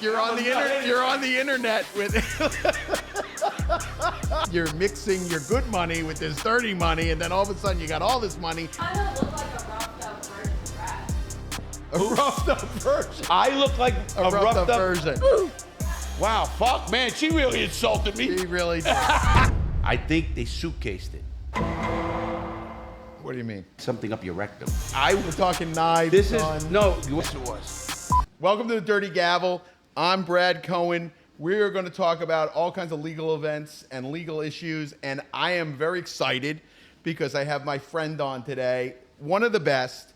you're on the internet with. You're mixing your good money with this dirty money, and then all of a sudden you got all this money. I don't look like a roughed up version of Brad. A roughed up version. I look like A roughed up version. Wow, fuck, man, she really insulted me. He really did. I think they suitcased it. What do you mean? Something up your rectum. We're talking knives. This is, son. no, yes it was. Welcome to the Dirty Gavel. I'm Brad Cohen. We're going to talk about all kinds of legal events and legal issues, and I am very excited because I have my friend on today, one of the best,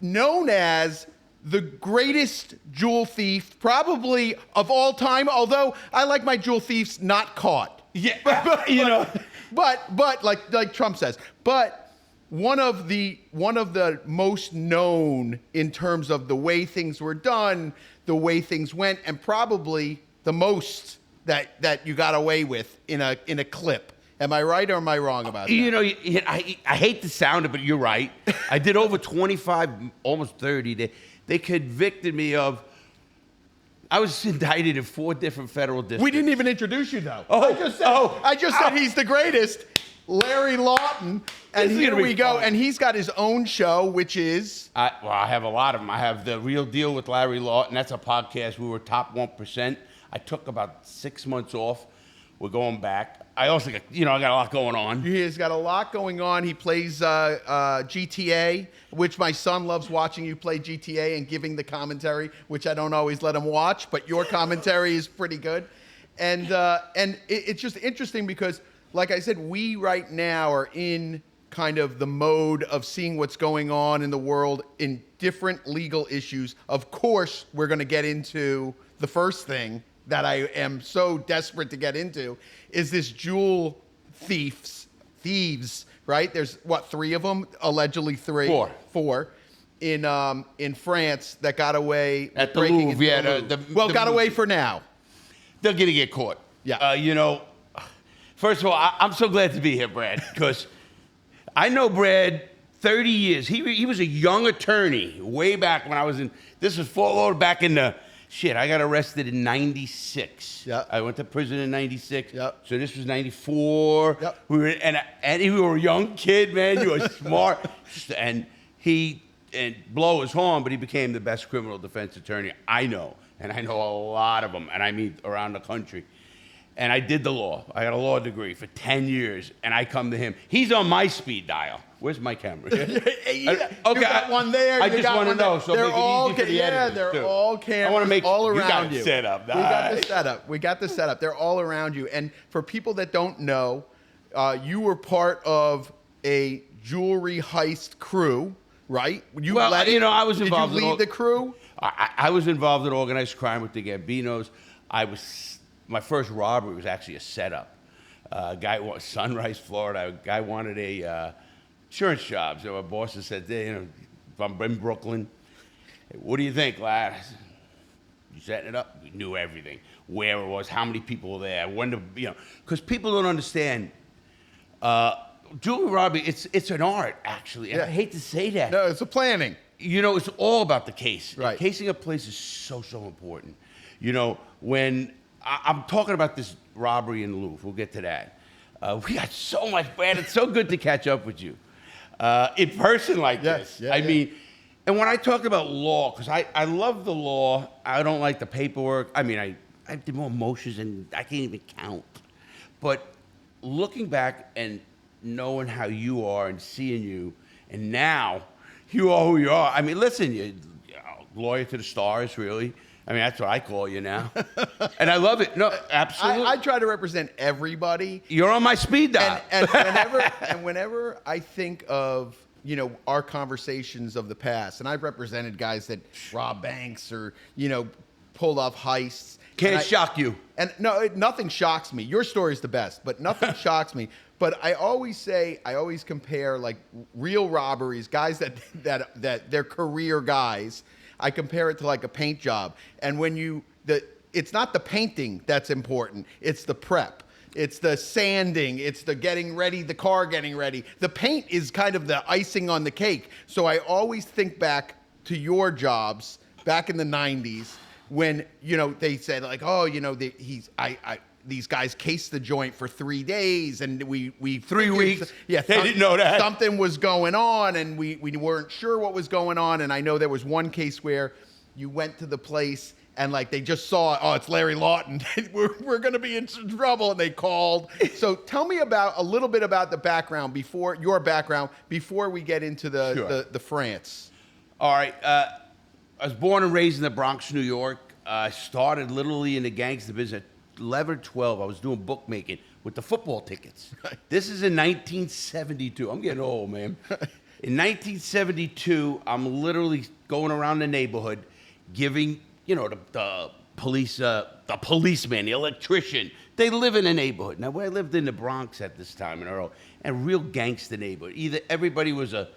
known as the greatest jewel thief probably of all time, although I like my jewel thieves not caught. Yeah, you know. But like Trump says, but one of the most known in terms of the way things were done, the way things went, and probably the most that you got away with in a clip. Am I right or am I wrong about that? You know, I hate to sound it, but you're right. I did over 25, almost 30. They convicted me of. I was indicted in 4 different federal districts. We didn't even introduce you though. Oh, I just said he's the greatest, Larry Lawton, and here we go. And he's got his own show, which is. I have a lot of them. I have The Real Deal with Larry Lawton. That's a podcast. We were top 1%. I took about 6 months off. We're going back. I also got, I got a lot going on. He's got a lot going on. He plays GTA, which my son loves watching you play GTA and giving the commentary, which I don't always let him watch, but your commentary is pretty good. And it's just interesting because, like I said, we right now are in kind of the mode of seeing what's going on in the world in different legal issues. Of course, we're going to get into the first thing that I am so desperate to get into is this jewel thieves, right? There's 3 of them, allegedly 3. 4 in France that got away at the breaking Louvre. into the Louvre. Got away for now. They're gonna get caught. Yeah. First of all, I'm so glad to be here, Brad, because I know Brad 30 years. He was a young attorney way back when I was in. This was back in the. Shit, I got arrested in 96. Yep. I went to prison in 96. Yep. So this was 94. Yep. We were a young kid, man. You were smart. And he blow his horn, but he became the best criminal defense attorney I know. And I know a lot of them, and I mean around the country. And I did the law. I got a law degree for 10 years, and I come to him. He's on my speed dial. Where's my camera? Okay, you got one there. I just want to know. So they're make it all easy for the editors, they're too. all cameras. I want to make all around you. Set up. We got the setup. They're all around you. And for people that don't know, you were part of a jewelry heist crew, right? I was involved. Did you lead the crew? I was involved in organized crime with the Gambinos. My first robbery was actually a setup. Sunrise, Florida. A guy wanted a insurance job. So my boss said, if I'm in Brooklyn, hey, what do you think, lad? I said, you setting it up? We knew everything. Where it was, how many people were there, because people don't understand. Jewelry robbery, it's an art, actually. And I hate to say that. No, it's a planning. It's all about the case. Right. Casing a place is so important. When I'm talking about this robbery in the Louvre, we'll get to that. We got so much, Brad. It's so good to catch up with you in person like this. Yeah, I mean, and when I talk about law, because I love the law, I don't like the paperwork. I mean, I did more motions and I can't even count. But looking back and knowing how you are and seeing you, and now you are who you are. I mean, listen, you're lawyer to the stars, really. I mean, that's what I call you now. And I love it. No, absolutely. I try to represent everybody. You're on my speed dial. And whenever I think of, our conversations of the past, and I've represented guys that robbed banks or, pulled off heists. Can't shock you. And no, nothing shocks me. Your story's the best, but nothing shocks me. But I always compare like real robberies, guys that they're career guys. I compare it to like a paint job. And it's not the painting that's important. It's the prep. It's the sanding. It's the getting ready, the car getting ready. The paint is kind of the icing on the cake. So I always think back to your jobs back in the 90s when, they said like, oh, these guys cased the joint for 3 days, and we 3 figured- weeks. Yeah, They didn't know that. something was going on, and we weren't sure what was going on. And I know there was one case where you went to the place and like they just saw, oh, it's Larry Lawton. we're going to be in some trouble, and they called. So tell me a little bit about the background before we get into the France. All right. I was born and raised in the Bronx, New York. I started literally in the gangster business at 11 or 12. I was doing bookmaking with the football tickets. This is in 1972. I'm getting old, man. In 1972, I'm literally going around the neighborhood giving, the police, the policeman, the electrician. They live in a neighborhood. Now, I lived in the Bronx at this time in Earl, and a real gangster neighborhood. Either everybody was a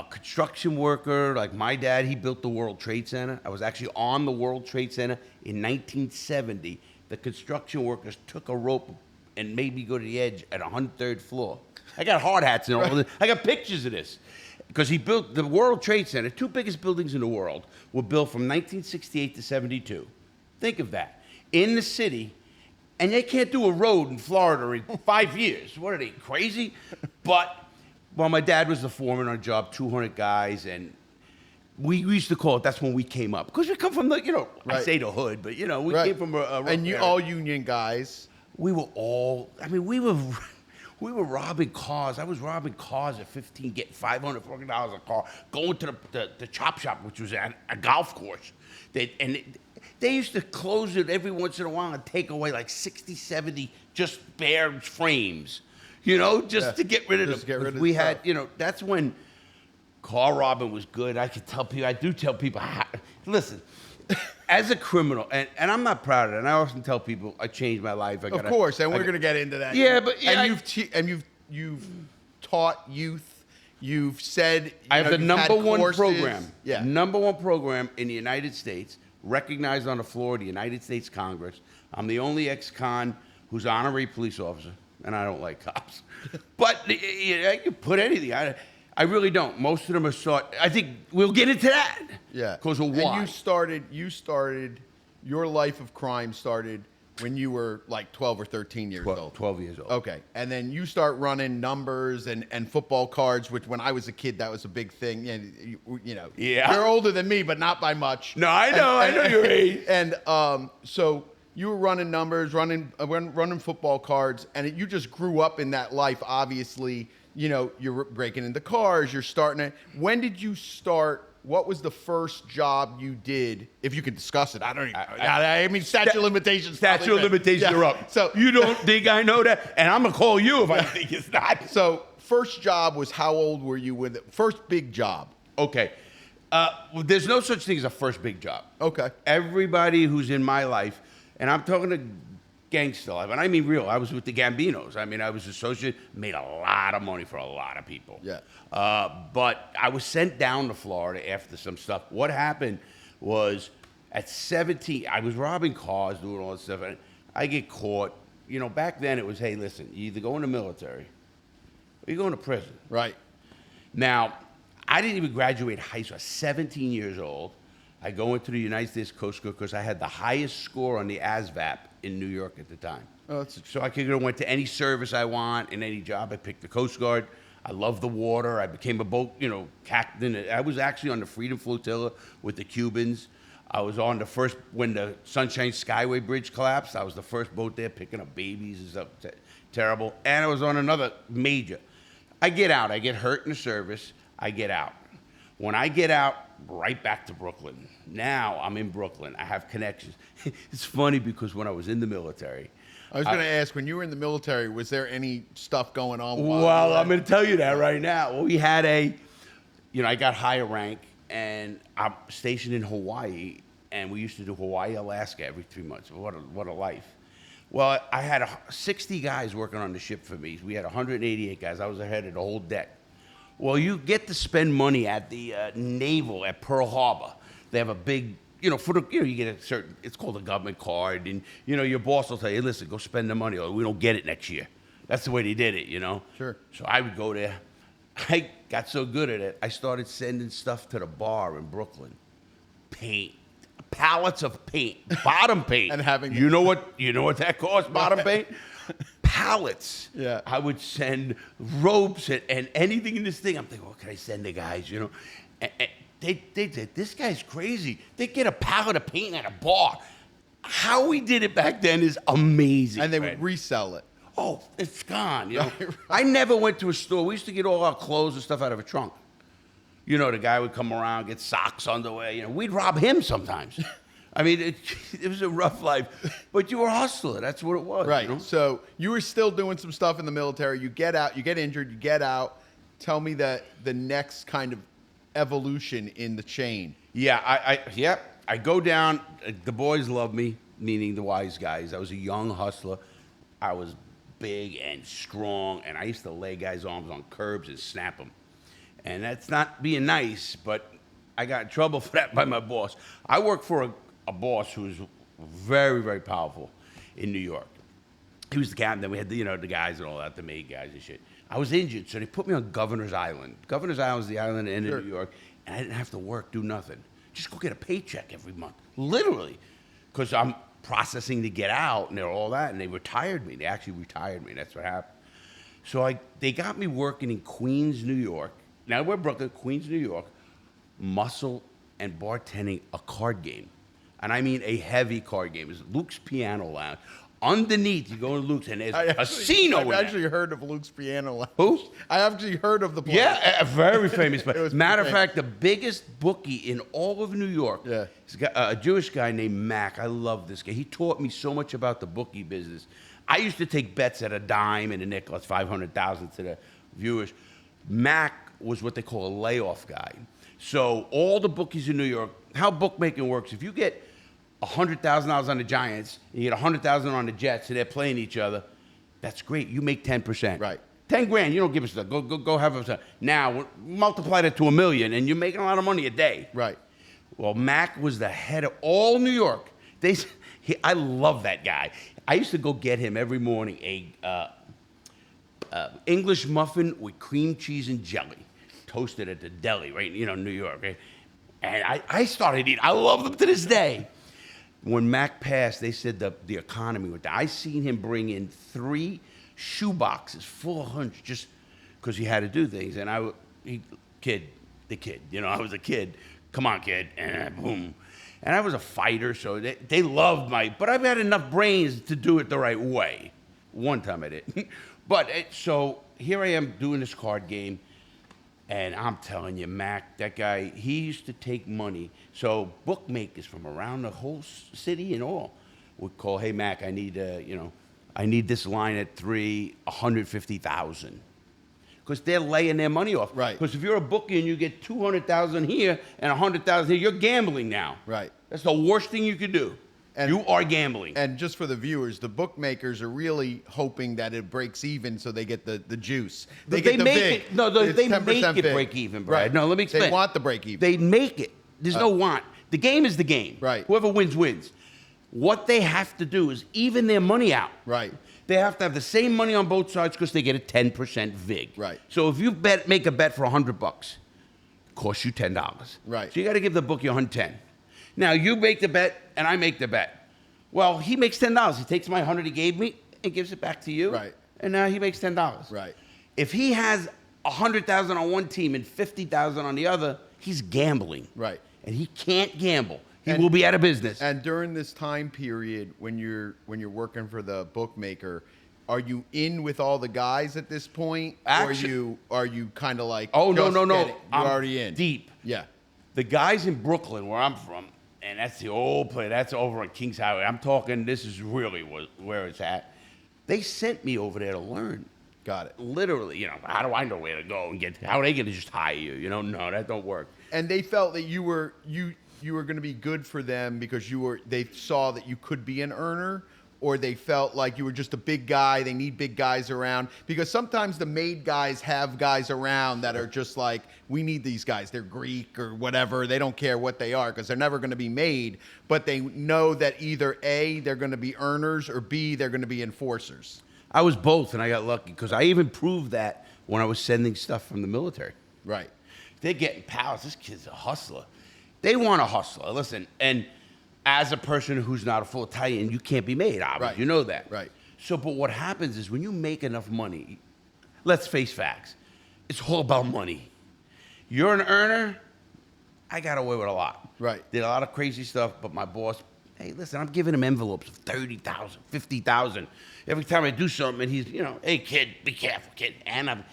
construction worker, like my dad, he built the World Trade Center. I was actually on the World Trade Center in 1970. The construction workers took a rope and made me go to the edge at 103rd floor. I got hard hats and all this. I got pictures of this. Because he built the World Trade Center, 2 biggest buildings in the world, were built from 1968 to 72. Think of that. In the city, and they can't do a road in Florida in 5 years. What are they, crazy? But well, my dad was the foreman on a job, 200 guys, and we used to call it, that's when we came up. Because we come from the, I say the hood, but, we came from a and you area. all union guys. We were all, we were robbing cars. I was robbing cars at 15, getting $500 a car, going to the chop shop, which was at a golf course. They used to close it every once in a while and take away like 60, 70 just bare frames. Just to get rid of them. We had, that's when car robbing was good. I do tell people, listen, as a criminal, and I'm not proud of it, and I often tell people I changed my life. Of course, and we're going to get into that. Yeah, but you've taught youth. You've said I have the number one courses. program. Yeah, number one program in the United States, recognized on the floor of the United States Congress. I'm the only ex-con who's honorary police officer. And I don't like cops. But I can put anything. I really don't. Most of them are I think we'll get into that. Yeah. Because of why. And you started, your life of crime started when you were like 12 or 13 years old. 12 years old. Okay. And then you start running numbers and football cards, which when I was a kid, that was a big thing. Yeah. You're older than me, but not by much. No, I know. I know your age. And so you were running numbers, running football cards, and you just grew up in that life. Obviously, you're breaking into cars. You're starting it. When did you start? What was the first job you did? If you can discuss it, I don't. I mean, statute of limitations. Statute of limitations are up. So you don't think I know that? And I'm gonna call you if I think it's not. So first job was, how old were you when the first big job? Okay. There's no such thing as a first big job. Okay. Everybody who's in my life. And I'm talking to gangster life, and I mean real. I was with the Gambinos. I was associated, made a lot of money for a lot of people. Yeah. But I was sent down to Florida after some stuff. What happened was at 17, I was robbing cars, doing all this stuff, and I get caught. Back then it was, hey, listen, you either go in the military or you go into prison. Right. Now, I didn't even graduate high school. I was 17 years old. I go into the United States Coast Guard because I had the highest score on the ASVAB in New York at the time. Oh, so I could go went to any service I want, in any job. I picked the Coast Guard. I love the water. I became a boat, captain. I was actually on the Freedom Flotilla with the Cubans. I was on the first, when the Sunshine Skyway Bridge collapsed, I was the first boat there picking up babies and stuff. Terrible. And I was on another major. I get out. I get hurt in the service. I get out. When I get out, right back to Brooklyn. Now I'm in Brooklyn. I have connections. It's funny because when I was in the military, I was going to ask, when you were in the military, was there any stuff going on? Well, I'm going to tell you that right now. Well, we had I got higher rank, and I'm stationed in Hawaii, and we used to do Hawaii, Alaska every 3 months. What a life. Well, I had 60 guys working on the ship for me. We had 188 guys. I was the head of the whole deck. Well, you get to spend money at the Naval at Pearl Harbor. They have a big, you get a certain, it's called a government card. And, your boss will tell you, listen, go spend the money or we don't get it next year. That's the way they did it, Sure. So I would go there. I got so good at it, I started sending stuff to the bar in Brooklyn. Paint, pallets of paint, bottom paint. And having you know what that costs, bottom paint? Pallets. Yeah. I would send ropes and anything in this thing. I'm thinking, what can I send the guys? You know, and they did. This guy's crazy. They get a pallet of paint at a bar. How we did it back then is amazing. And they Fred. would resell it. Oh, it's gone. You know, Right. I never went to a store. We used to get all our clothes and stuff out of a trunk. You know, the guy would come around, get socks underwear. You know, we'd rob him sometimes. I mean, it was a rough life, but you were a hustler. That's what it was. Right. You know? So you were still doing some stuff in the military. You get out, you get injured, you get out. Tell me the next kind of evolution in the chain. Yeah, I go down. The boys love me, meaning the wise guys. I was a young hustler. I was big and strong, and I used to lay guys' arms on curbs and snap them. And that's not being nice, but I got in trouble for that by my boss. I worked for a boss who was very, very powerful in New York. He was the captain. Then we had the guys and all that, the maid guys and shit. I was injured, so they put me on Governor's Island. Governor's Island is the island in Sure. New York, and I didn't have to work, do nothing. Just go get a paycheck every month, literally, because I'm processing to get out and all that, and they retired me. They actually retired me. That's what happened. So they got me working in Queens, New York. Now we're Brooklyn, Queens, New York, muscle and bartending a card game. And I mean a heavy card game. It's Luke's Piano Lounge. Underneath, you go to Luke's, and there's a casino in I've there. actually heard of Luke's Piano Lounge. Who? I actually heard of the place. Yeah, a very famous place. It was Matter of pretty fact, the biggest bookie in all of New York. Yeah. He's got a Jewish guy named Mac. I love this guy. He taught me so much about the bookie business. I used to take bets at a dime and a nickel. That's 500,000 to the viewers. Mac was what they call a layoff guy. So all the bookies in New York, how bookmaking works, if you get $100,000 on the Giants, and you get $100,000 on the Jets, and they're playing each other, that's great. You make 10%. Right. 10 grand, you don't give us that. Go have a. Now, multiply that to $1 million, and you're making a lot of money a day. Right. Well, Mac was the head of all New York. I love that guy. I used to go get him every morning a English muffin with cream cheese and jelly, toasted at the deli, right? New York. Right? And I started eating. I love them to this day. When Mac passed, they said the economy went down. I seen him bring in 3 shoe boxes full of hunch just because he had to do things. And I was a kid. I was a kid. Come on, kid. And boom. And I was a fighter, so they loved but I've had enough brains to do it the right way. One time I did. But so here I am doing this card game. And I'm telling you, Mac, that guy, he used to take money. So bookmakers from around the whole city and all would call, hey, Mac, I need this line at 3, 150,000. Because they're laying their money off. Right. Because if you're a bookie and you get 200,000 here and 100,000 here, you're gambling now. Right. That's the worst thing you could do. And- you are gambling. And just for the viewers, the bookmakers are really hoping that it breaks even so they get the juice. They get the make vig. it. No, It's they 10% make it vig. break even, Brad. Right. No, let me explain. They want the break even. They make it. There's no want. The game is the game. Right. Whoever wins, wins. What they have to do is even their money out. Right. They have to have the same money on both sides because they get a 10% vig. Right. So if you make a bet for $100, it costs you $10. Right. So you got to give the bookie $110. Now you make the bet and I make the bet. Well, he makes $10. He takes my 100 he gave me and gives it back to you. Right. And now he makes $10. Right. If he has 100,000 on one team and 50,000 on the other, he's gambling. Right. And he can't gamble. He will be out of business. And during this time period, when you're working for the bookmaker, are you in with all the guys at this point, Actually, or are you kind of like? Oh, no. just getting- You're I'm already in. deep. Yeah. The guys in Brooklyn, where I'm from, and that's the old place, that's over on Kings Highway. I'm talking, this is really where it's at. They sent me over there to learn. Got it. Literally, how do I know where to go and how are they going to just hire you? No, that don't work. And they felt that you were going to be good for them because they saw that you could be an earner, or they felt like you were just a big guy. They need big guys around because sometimes the made guys have guys around that are just like, we need these guys. They're Greek or whatever. They don't care what they are because they're never going to be made, but they know that either A, they're going to be earners, or B, they're going to be enforcers. I was both, and I got lucky because I even proved that when I was sending stuff from the military. Right. They're getting pals. This kid's a hustler. They want a hustler. Listen, and as a person who's not a full Italian, you can't be made, obviously. Right. You know that. Right. So, but what happens is when you make enough money, let's face facts, it's all about money. You're an earner, I got away with a lot. Right. Did a lot of crazy stuff, but my boss, hey, listen, I'm giving him envelopes of 30,000, 50,000. Every time I do something, and he's, hey, kid, be careful, kid. And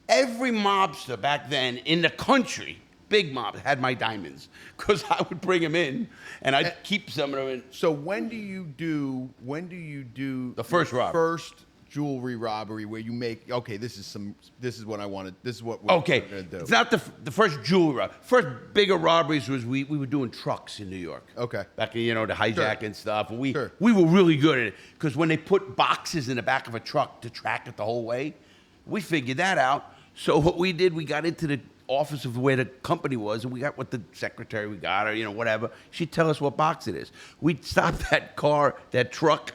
every mobster back then in the country, big mob, had my diamonds because I would bring them in and I'd keep some of them in. So when do you do The first robbery. First jewelry robbery where you make, okay, this is what I wanted, this is what we're Okay, gonna do. it's not the first jewelry robbery. First bigger robberies was we were doing trucks in New York. Okay. Back in, the hijack and stuff. And we Sure. we were really good at it because when they put boxes in the back of a truck to track it the whole way, we figured that out. So what we did, we got into the office of where the company was, and we got what the secretary we got, or whatever. She'd tell us what box it is. We'd stop that truck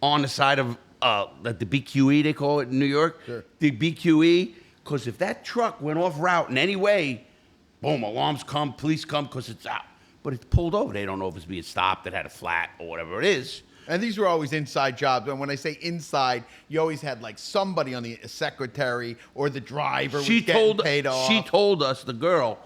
on the side of the BQE, they call it in New York. Sure. The BQE, because if that truck went off route in any way, boom, alarms come, police come, because it's out. But it's pulled over. They don't know if it's being stopped, it had a flat, or whatever it is. And these were always inside jobs. And when I say inside, you always had like somebody on the secretary or the driver was getting paid off. She told us, the girl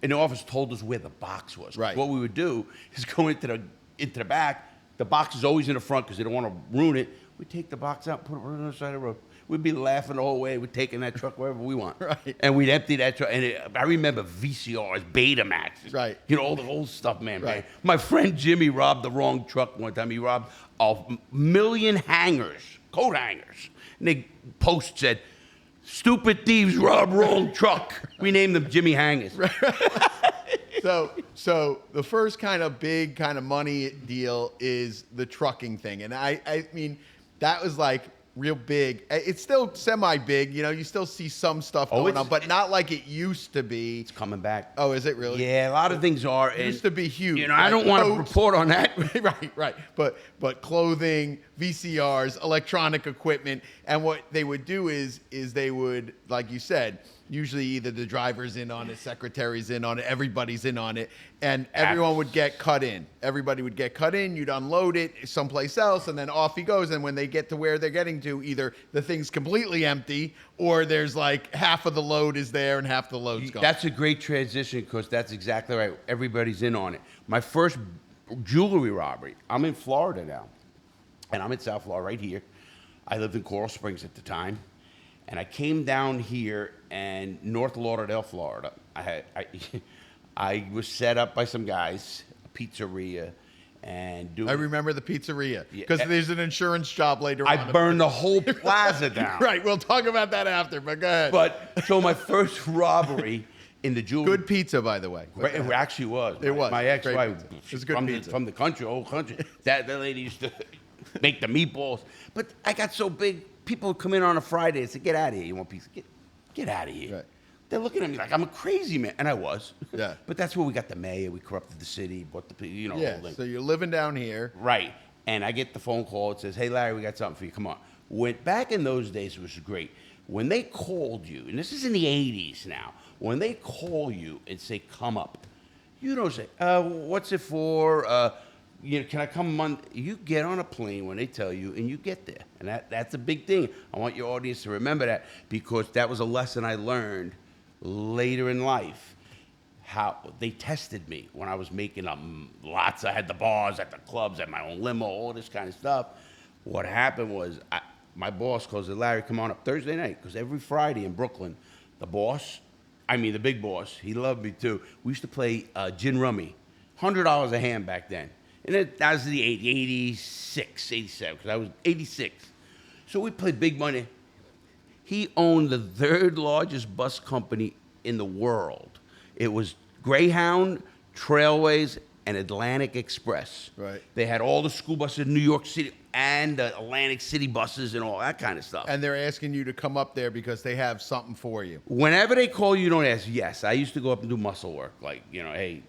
in the office told us where the box was. Right. What we would do is go into the back. The box is always in the front because they don't want to ruin it. We'd take the box out, put it right on the side of the road. We'd be laughing the whole way. We're taking that truck wherever we want. Right. And we'd empty that truck. And I remember VCRs, Betamaxes. Right. All the old stuff, man. Right. My friend Jimmy robbed the wrong truck one time. He robbed a million hangers, coat hangers. And the post said, "Stupid thieves rob wrong truck." We named them Jimmy Hangers. So the first kind of big kind of money deal is the trucking thing. And I mean, that was like real big. It's still semi-big. You still see some stuff going on, but not like it used to be. It's coming back. Oh, is it really? Yeah, a lot of things are. It used to be huge. I don't want to Coats. report on that. Right. But clothing, VCRs, electronic equipment, and what they would do is they would, like you said, usually either the driver's in on it, secretary's in on it, everybody's in on it, and everyone would get cut in. Everybody would get cut in, you'd unload it someplace else, and then off he goes. And when they get to where they're getting to, either the thing's completely empty or there's like half of the load is there and half the load's gone. That's a great transition because that's exactly right. Everybody's in on it. My first jewelry robbery, I'm in Florida now, and I'm in South Florida right here. I lived in Coral Springs at the time. And I came down here and North Lauderdale, Florida. I was set up by some guys, a pizzeria, and I remember the pizzeria Yeah. because there's an insurance job later on. I burned the whole plaza down. Right, we'll talk about that after, but go ahead. But so my first robbery in the jewelry. Good pizza, by the way. Right, it actually was. It was. My Great ex-wife, pizza. It was good from pizza. from the country, old country. That lady used to make the meatballs. But I got so big, people would come in on a Friday and say, "Get out of here! You want pizza? Get out of here!" Right. They're looking at me like I'm a crazy man, and I was. Yeah. But that's where we got the mayor. We corrupted the city, bought the Yeah, whole thing. so you're living down here. Right. And I get the phone call. It says, "Hey, Larry, we got something for you. Come on." Back in those days, it was great. When they called you, and this is in the 80s now, when they call you and say, "Come up," you don't say, "What's it for? Can I come Monday?" You get on a plane when they tell you, and you get there. And that's a big thing. I want your audience to remember that because that was a lesson I learned later in life. How they tested me when I was making lots. I had the bars at the clubs, had my own limo, all this kind of stuff. What happened was my boss calls, "Larry, come on up Thursday night," because every Friday in Brooklyn, the big boss, he loved me too. We used to play gin rummy, $100 a hand back then. And that was the 86, 87, because I was 86. So we played big money. He owned the third largest bus company in the world. It was Greyhound, Trailways, and Atlantic Express. Right. They had all the school buses in New York City and the Atlantic City buses and all that kind of stuff. And they're asking you to come up there because they have something for you. Whenever they call you, don't ask. Yes, I used to go up and do muscle work. Like, hey,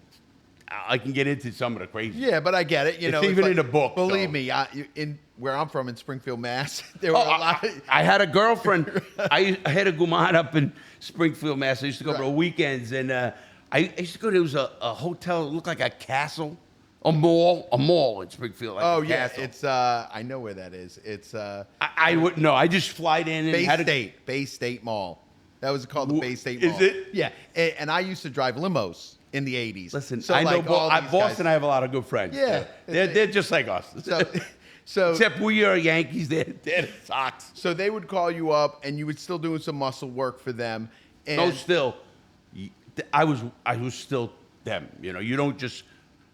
I can get into some of the crazy. Yeah, but I get it. It's even in the book, Believe so. me, in where I'm from in Springfield, Mass, there were a lot. I had a girlfriend. I had a guman up in Springfield, Mass. I used to go for weekends, and I used to go. There was a hotel that looked like a castle. A mall in Springfield. Like Oh the yeah, castle. it's I know where that is. It's I wouldn't know. I just flied in and Bay State Mall. That was called the Bay State Is Mall. it? Yeah, and I used to drive limos in the '80s. Listen, so I know like all these Boston. I guys- have a lot of good friends. Yeah. they're just like us. So Except we are Yankees. They're the Sox. so they would call you up, and you would still doing some muscle work for them. And No, still, I was still them. You know, you don't just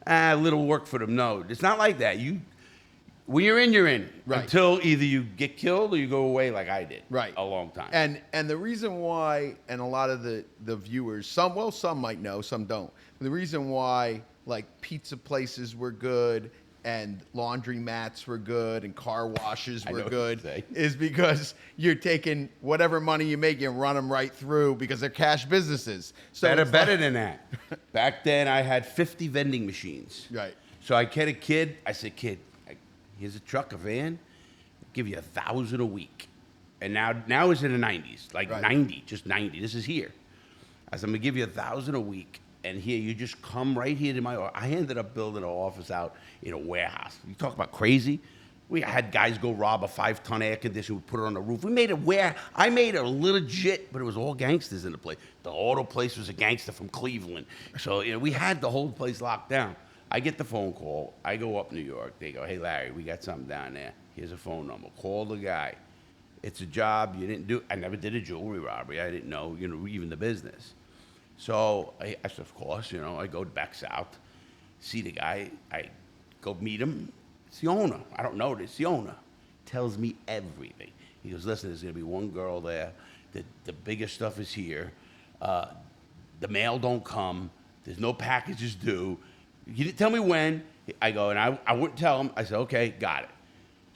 little work for them. No, it's not like that. When you're in, you're in. Right. Until either you get killed or you go away, like I did. Right. A long time. And the reason why, and a lot of the viewers, some might know, some don't. The reason why like pizza places were good and laundry mats were good and car washes I were know what good you're saying. is because you're taking whatever money you make and run them right through because they're cash businesses. So it's better like- than that. Back then, I had 50 vending machines. Right. So I get a kid. I said, kid, here's a truck, a van. I'll give you $1,000 a week. And now it's in the 90s, like Right. 90, just 90. This is here. I said, I'm gonna give you $1,000 a week, and here you just come right here to my office. I ended up building an office out in a warehouse. You talk about crazy. We had guys go rob a 5-ton air conditioner, put it on the roof. We made I made it legit, but it was all gangsters in the place. The auto place was a gangster from Cleveland, so we had the whole place locked down. I get the phone call. I go up New York. They go, hey, Larry, we got something down there. Here's a phone number. Call the guy. It's a job you didn't do. I never did a jewelry robbery. I didn't know, even the business. So I said, of course, I go back south, see the guy. I go meet him. It's the owner. I don't know this. The owner tells me everything. He goes, listen, there's going to be one girl there. The biggest stuff is here. The mail don't come. There's no packages due. You didn't tell me when. I go, and I wouldn't tell him. I said, okay, got it.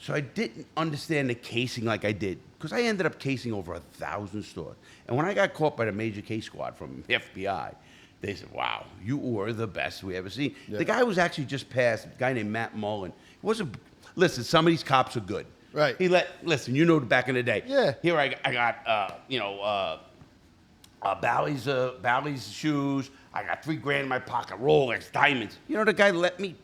So I didn't understand the casing like I did, because I ended up casing over 1,000 stores. And when I got caught by the major case squad from the FBI, they said, wow, you were the best we ever seen. Yeah. The guy was actually just passed, a guy named Matt Mullen. Listen, some of these cops are good. Right. Listen, back in the day. Yeah. Here I got, Bally's shoes. I got $3,000 in my pocket, Rolex, diamonds. The guy let me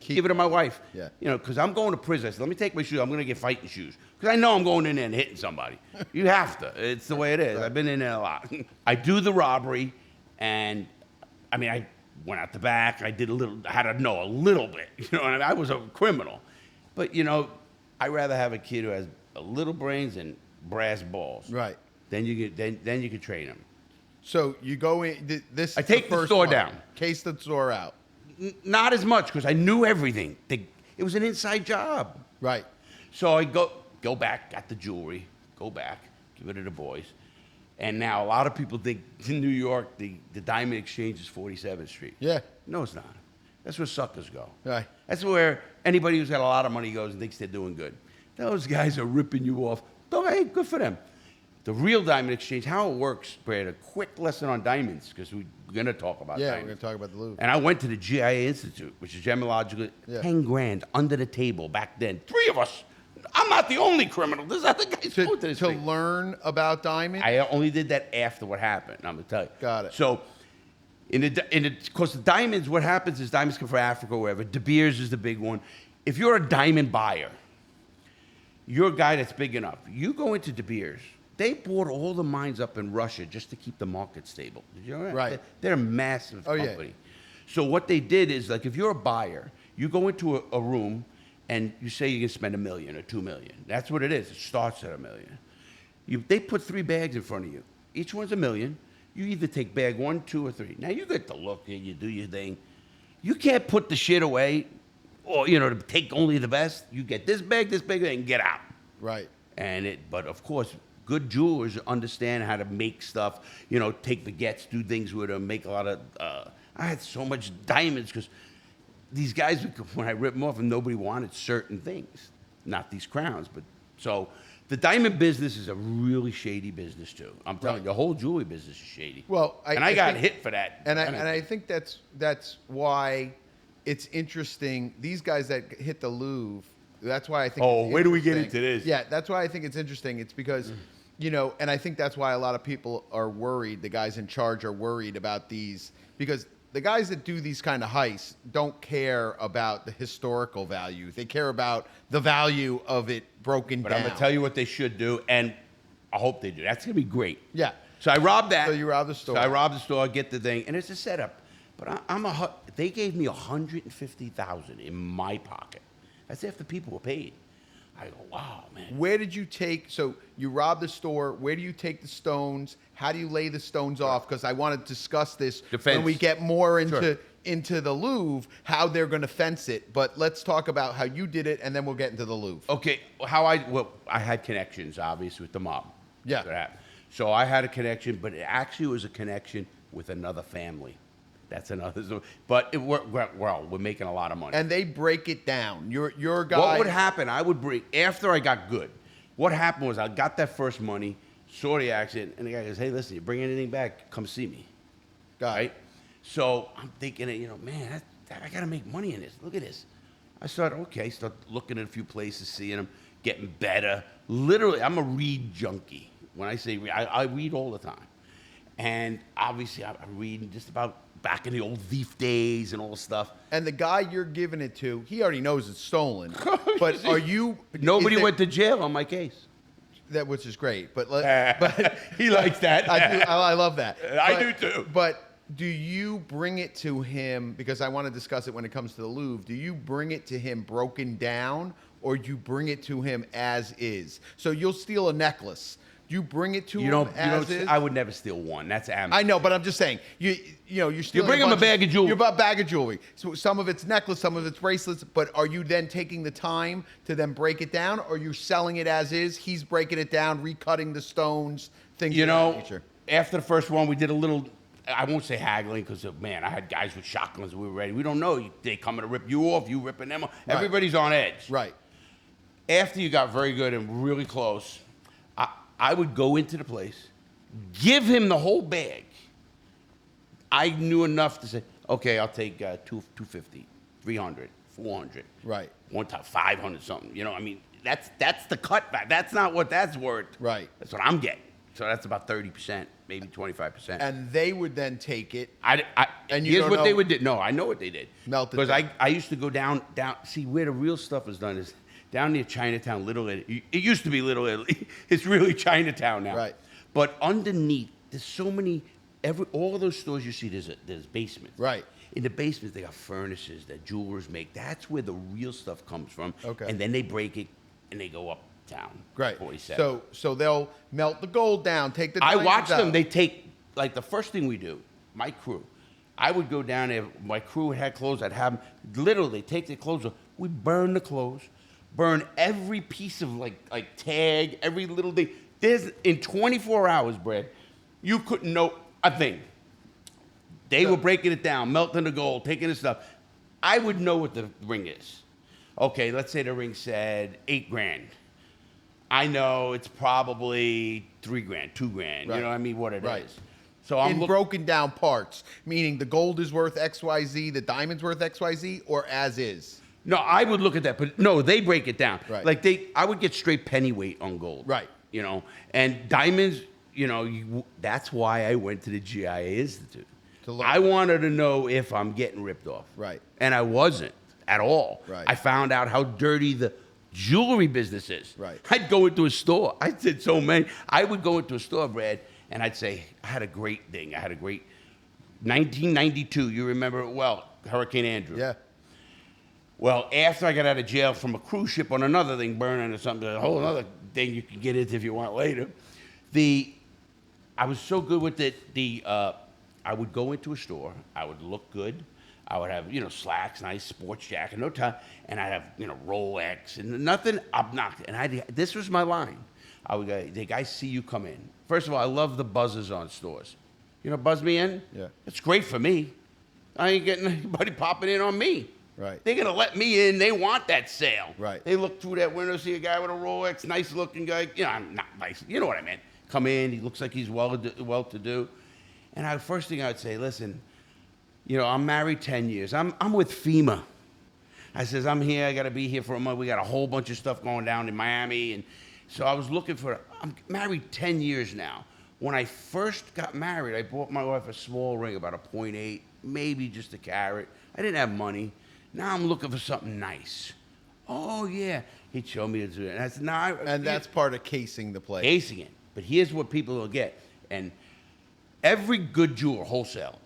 give it to my wife. Yeah. Because I'm going to prison. I said, let me take my shoes. I'm going to get fighting shoes. Because I know I'm going in there and hitting somebody. You have to. It's the way it is. Right. I've been in there a lot. I do the robbery, and I went out the back. I had to know a little bit. I was a criminal. But, I'd rather have a kid who has a little brains and brass balls. Right. Then you can train him. So you go in. This I is take the first store one. down. Case the store out. Not as much, because I knew everything. It was an inside job. Right. So I go back, got the jewelry, go back, give it to the boys. And now a lot of people think in New York, the Diamond Exchange is 47th Street. Yeah. No, it's not. That's where suckers go. Right. That's where anybody who's got a lot of money goes and thinks they're doing good. Those guys are ripping you off. Hey, good for them. The real Diamond Exchange, how it works, Brad, a quick lesson on diamonds, because we're going to talk about Yeah, diamonds. we're going to talk about the Louvre. And I went to the GIA Institute, which is gemological, Yeah. $10,000 under the table back then. 3 of us. I'm not the only criminal. There's other guys going to this To thing. learn about diamonds. I only did that after what happened. I'm gonna tell you. Got it. So, because the diamonds, what happens is diamonds come from Africa or wherever. De Beers is the big one. If you're a diamond buyer, you're a guy that's big enough. You go into De Beers. They bought all the mines up in Russia just to keep the market stable. Did you know that? Right. They're a massive Oh, yeah. company. So what they did is, like, if you're a buyer, you go into a room and you say you can spend $1 million or $2 million. That's what it is. It starts at $1 million. They put 3 bags in front of you. Each one's $1 million. You either take bag 1, 2, or 3. Now you get to look and you do your thing. You can't put the shit away, or to take only the best. You get this bag, and get out. Right. But of course, good jewelers understand how to make stuff. Take baguettes, do things with them, make a lot of. I had so much diamonds because these guys, when I ripped them off, and nobody wanted certain things, not these crowns, but so. The diamond business is a really shady business too. I'm telling you, the whole jewelry business is shady. Well, I got think- hit for that. And I think that's why it's interesting. These guys that hit the Louvre. That's why I think. Oh, it's where do we get interesting. into this? Yeah, that's why I think it's interesting. It's because, and I think that's why a lot of people are worried. The guys in charge are worried about these because the guys that do these kind of heists don't care about the historical value. They care about the value of it broken But down. I'm gonna tell you what they should do, and I hope they do. That's gonna be great. Yeah. So I robbed that. So you robbed the store. So I robbed the store, get the thing, and it's a setup. But they gave me $150,000 in my pocket. That's after people were paid. I go, wow, man. Where did you take? So you robbed the store. Where do you take the stones? How do you lay the stones off? Because I want to discuss this when we get more into the Louvre, how they're going to fence it. But let's talk about how you did it, and then we'll get into the Louvre. Okay, I had connections, obviously, with the mob. Yeah. So I had a connection, but it actually was a connection with another family. That's another story. But it worked well. We're making a lot of money. And they break it down. Your guy. What would happen? I would break after I got good. What happened was I got that first money, saw the accident, and the guy goes, "Hey, listen, you bring anything back, come see me." Right? So I'm thinking, man, I got to make money in this. Look at this. I start looking at a few places, seeing them, getting better. Literally, I'm a read junkie. When I say read, I read all the time. And obviously, I'm reading just about back in the old thief days and all the stuff. And the guy you're giving it to, he already knows it's stolen. But are you? Nobody went to jail on my case. That, which is great. But He likes that. I love that. I do too. But do you bring it to him? Because I want to discuss it when it comes to the Louvre. Do you bring it to him broken down, or you bring it to him as is? So you'll steal a necklace. You bring it to him as is? I would never steal one. That's amateur. I know, but I'm just saying. You're stealing. You bring him a bag of jewelry. You're about bag of jewelry. So some of it's necklace, some of it's bracelets. But are you then taking the time to then break it down, or you're selling it as is? He's breaking it down, recutting the stones, things of that nature. After the first one, we did a little. I won't say haggling because, man, I had guys with shotguns. We were ready. We don't know. They coming to rip you off. You ripping them off. Right. Everybody's on edge. Right. After you got very good and really close, I would go into the place, give him the whole bag. I knew enough to say, okay, I'll take 250, 300, 400. Right. One time, 500 something. That's the cutback. That's not what that's worth. Right. That's what I'm getting. So that's about 30%, maybe 25%. And they would then take it. And you here's don't what know- they would do. No, I know what they did. Melt it Because down. I used to go down. See, where the real stuff is done is down near Chinatown, Little Italy. It used to be Little Italy. It's really Chinatown now. Right. But underneath, there's so many. All of those stores you see, there's basements. Right. In the basements, they got furnaces that jewelers make. That's where the real stuff comes from. Okay. And then they break it, and they go uptown. Great. 47. So they'll melt the gold down, take the I diamonds watch them. out. They take, like, the first thing we do, my crew, I would go down there. My crew had clothes. I'd have them, literally take their clothes off. We burn the clothes, burn every piece of, like tag, every little thing. In 24 hours, Brad, you couldn't know a thing. They were breaking it down, melting the gold, taking the stuff. I would know what the ring is. Okay, let's say the ring said $8,000. I know it's probably $3,000, $2,000. Right. You know what I mean? What it is. Right. So I'm in broken down parts, meaning the gold is worth XYZ, the diamond's worth XYZ, or as is. No, I would look at that, but no, they break it down. Right. Like I would get straight pennyweight on gold. Right. And diamonds. That's why I went to the GIA Institute. To learn. I wanted to know if I'm getting ripped off. Right. And I wasn't at all. Right. I found out how dirty the jewelry business is. Right. I'd go into a store. I did so many. I would go into a store, Brad, and I'd say, I had a great thing. 1992, you remember it well, Hurricane Andrew. Yeah. Well, after I got out of jail from a cruise ship on another thing burning or something, a whole other thing you can get into if you want later. I was so good with it. I would go into a store. I would look good. I would have, slacks, nice sports jacket, no tie, and I'd have, Rolex and nothing obnoxious. And this was my line. I would go, the guys see you come in. First of all, I love the buzzers on stores. Buzz me in? Yeah. It's great for me. I ain't getting anybody popping in on me. Right. They're going to let me in. They want that sale. Right. They look through that window, see a guy with a Rolex, nice looking guy. I'm not nice. You know what I mean. Come in. He looks like he's well-to-do. And first thing I would say, listen, I'm married 10 years. I'm with FEMA. I says, I'm here. I got to be here for a month. We got a whole bunch of stuff going down in Miami. And so I was looking I'm married 10 years now. When I first got married, I bought my wife a small ring, about a .8, maybe just a carat. I didn't have money. Now I'm looking for something nice. Oh, yeah. He'd show me it. And I said, no. And that's part of casing the place. Casing it. But here's what people will get. And every good jeweler, wholesale,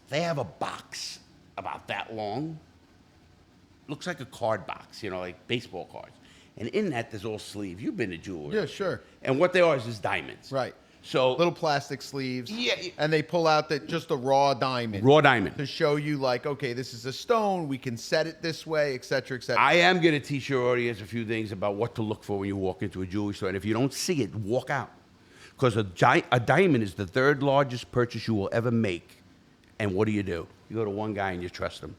they have a box about that long. Looks like a card box, like baseball cards. And in that, there's all sleeves. You've been a jeweler. Yeah, sure. And what they are is diamonds. Right. So little plastic sleeves. Yeah. And they pull out just a raw diamond. Raw diamond. To show you, like, okay, this is a stone. We can set it this way, et cetera, et cetera. I am going to teach your audience a few things about what to look for when you walk into a jewelry store. And if you don't see it, walk out. Because a diamond is the third largest purchase you will ever make. And what do? You go to one guy and you trust him.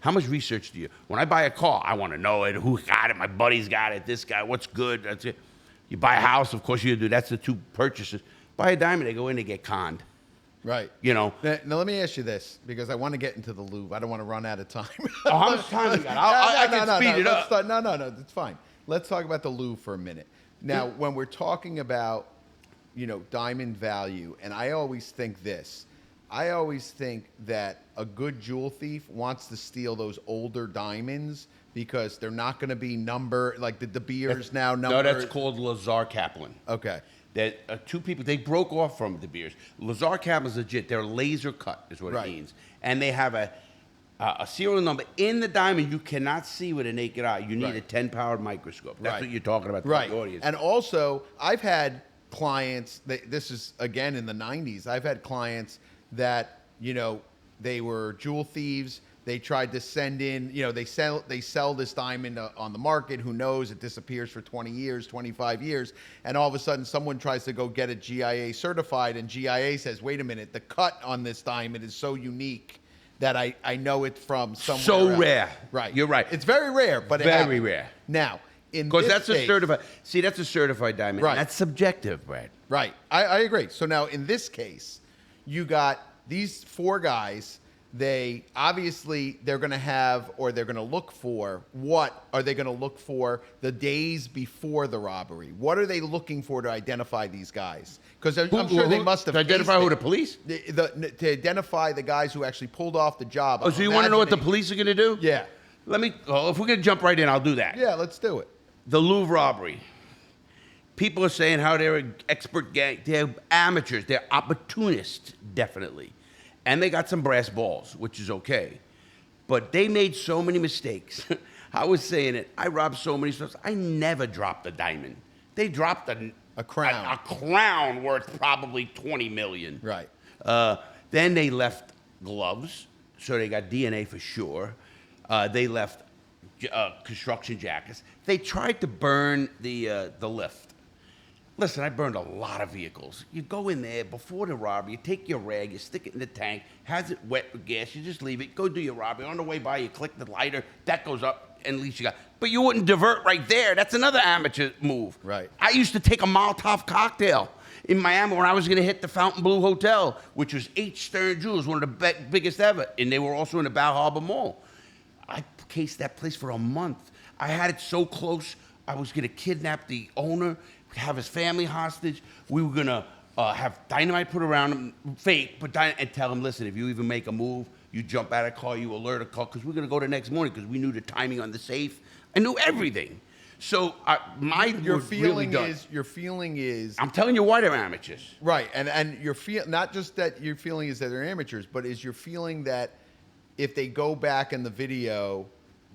How much research do you? When I buy a car, I want to know it. Who got it? My buddy's got it. This guy, what's good? That's it. You buy a house, of course you do. That's the two purchases. Buy a diamond, they go in, they get conned. Right. Now let me ask you this, because I want to get into the Louvre. I don't want to run out of time. How much time you got? I can speed it up. No, it's fine. Let's talk about the Louvre for a minute. Now, when we're talking about, diamond value, and I always think this. I always think that a good jewel thief wants to steal those older diamonds because they're not going to be like the De Beers now numbered. No, that's called Lazar Kaplan. Okay. That two people, they broke off from De Beers. Lazar Kaplan's legit. They're laser cut is what it means. And they have a serial number in the diamond you cannot see with a naked eye. You need a 10-powered microscope. That's what you're talking about to the audience. And also, I've had clients, this is, again, in the 90s, I've had clients that, they were jewel thieves. They tried to send in, they sell this diamond on the market. Who knows? It disappears for 20 years, 25 years. And all of a sudden, someone tries to go get it GIA certified. And GIA says, wait a minute, the cut on this diamond is so unique that I know it from somewhere So else. rare. Right. You're right. It's very rare, but very rare. Now, in because this that's case, a certified. See, that's a certified diamond. Right. That's subjective, Brad. Right. I agree. So now, in this case, you got these four guys. They obviously they're going to have, or they're going to look for, what are they going to look for the days before the robbery? What are they looking for to identify these guys? Because I'm sure they must have to identify who the police. To identify the guys who actually pulled off the job. Oh, so you want to know what the police are going to do? Yeah. If we're going to jump right in, I'll do that. Yeah, let's do it. The Louvre robbery. People are saying how they're an expert gang. They're amateurs. They're opportunists, definitely. And they got some brass balls, which is okay. But they made so many mistakes. I was saying it. I robbed so many stores. I never dropped a diamond. They dropped a crown. A crown worth probably $20 million. Right. Then they left gloves, so they got DNA for sure. They left construction jackets. They tried to burn the lift. Listen, I burned a lot of vehicles. You go in there before the robbery, you take your rag, you stick it in the tank, has it wet with gas, you just leave it, go do your robbery. On the way by, you click the lighter, that goes up, and at least you got. But you wouldn't divert right there. That's another amateur move. Right. I used to take a Molotov cocktail in Miami when I was going to hit the Fontainebleau Hotel, which was H. Stern Jewels, one of the biggest ever, and they were also in the Bal Harbor Mall. I cased that place for a month. I had it so close, I was going to kidnap the owner, have his family hostage. We were gonna have dynamite put around him, fake, and tell him, listen, if you even make a move, you jump out of the car, you alert a car, because we're gonna go the next morning, because we knew the timing on the safe. I knew everything. So your feeling is I'm telling you why they're amateurs. Right, and your not just that your feeling is that they're amateurs, but is your feeling that if they go back in the video,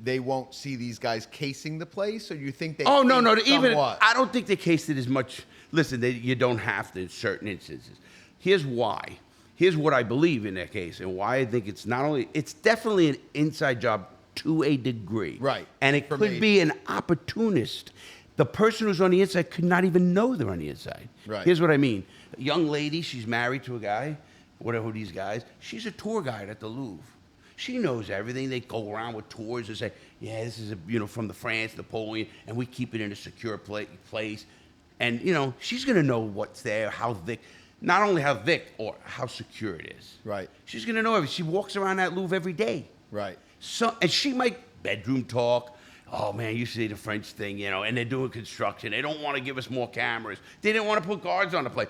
they won't see these guys casing the place, or you think they? Oh no, somewhat? I don't think they cased it as much. Listen, you don't have to in certain instances. Here's why. Here's what I believe in that case, and why I think it's definitely an inside job to a degree. Right. And it could be an opportunist. The person who's on the inside could not even know they're on the inside. Right. Here's what I mean. A young lady, she's married to a guy, whatever these guys. She's a tour guide at the Louvre. She knows everything. They go around with tours and say, yeah, this is from the France, Napoleon, and we keep it in a secure place. And, she's going to know what's there, how thick, not only how thick, or how secure it is. Right. She's going to know everything. She walks around that Louvre every day. Right. So, and she might bedroom talk. Oh, man, you see the French thing, and they're doing construction. They don't want to give us more cameras. They didn't want to put guards on the place.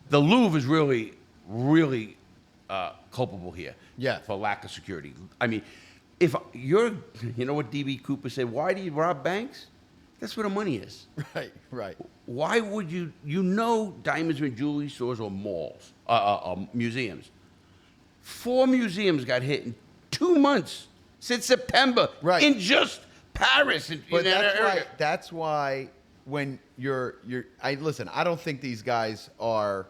The Louvre is really, really culpable here. Yeah. For lack of security. I mean, if you're, you know what D.B. Cooper said? Why do you rob banks? That's where the money is. Right, right. Why would you diamonds and jewelry stores or malls, museums? 4 museums got hit in 2 months since September. Right. In just Paris. But that's why when listen, I don't think these guys are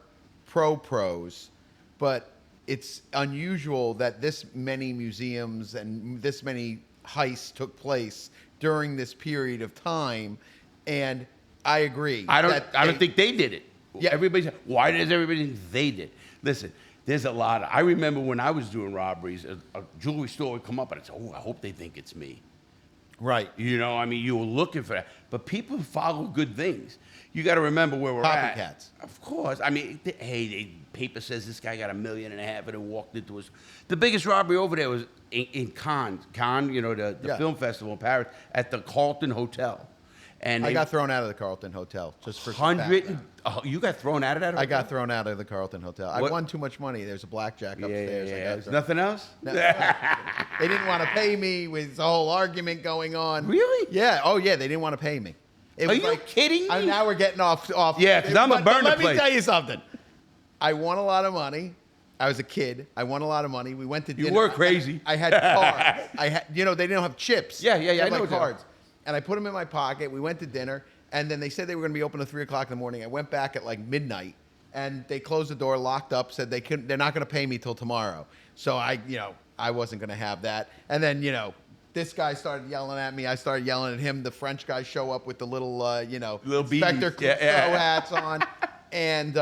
pros, but it's unusual that this many museums and this many heists took place during this period of time, and I agree. I don't think they did it. Yeah. Why does everybody think they did? Listen, there's a lot. I remember when I was doing robberies, a jewelry store would come up and I'd say, "Oh, I hope they think it's me." Right. You know, I mean, you were looking for that. But people follow good things. You got to remember where we're at. Copycats. Of course. I mean, paper says this guy got $1.5 million and then walked into his. The biggest robbery over there was in Cannes, you know, the film festival in Paris, at the Carlton Hotel. And I got thrown out of the Carlton Hotel just for you got thrown out of that hotel? I got thrown out of the Carlton Hotel. I won too much money. There's a blackjack upstairs. Yeah. Nothing else? No, they didn't want to pay me with the whole argument going on. Really? Yeah. Oh, yeah. They didn't want to pay me. Are you kidding me? Now we're getting off. Yeah, because I'm a burner Let me place. tell you something. I won a lot of money. I was a kid. I won a lot of money. We went to dinner. You were crazy. I had cards. they didn't have chips. Yeah. They had I know cards. And I put them in my pocket. We went to dinner. And then they said they were going to be open at 3 o'clock in the morning. I went back at like midnight, and they closed the door, locked up, said they're not going to pay me till tomorrow. So I wasn't going to have that. And then, this guy started yelling at me. I started yelling at him. The French guys show up with the little Spectre hats on, and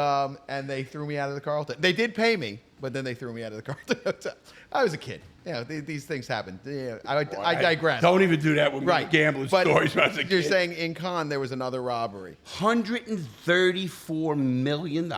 they threw me out of the Carlton. They did pay me, but then they threw me out of the Carlton Hotel. I was a kid. These things happen. I digress. Don't even do that with me. Gambling stories when I was a kid. You're saying in Cannes there was another robbery. $134 million.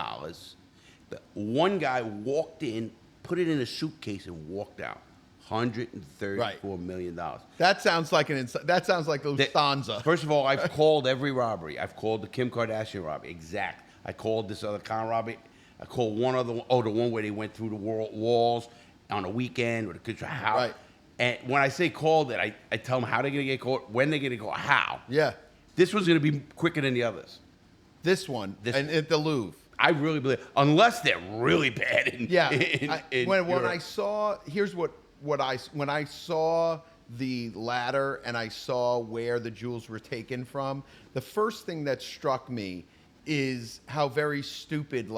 One guy walked in, put it in a suitcase, and walked out. $134 million. That sounds like Lufthansa. First of all, I've called every robbery. I've called the Kim Kardashian robbery. Exact. I called this other con robbery. I called one other one. Oh, the one where they went through the walls on a weekend with a house. Right. And when I say called it, I tell them how they're going to get caught, when they're going to go, how. Yeah. This one's going to be quicker than the others. This one. At the Louvre. I really believe, unless they're really bad. When I saw, when I saw the ladder and I saw where the jewels were taken from, the first thing that struck me is how very stupid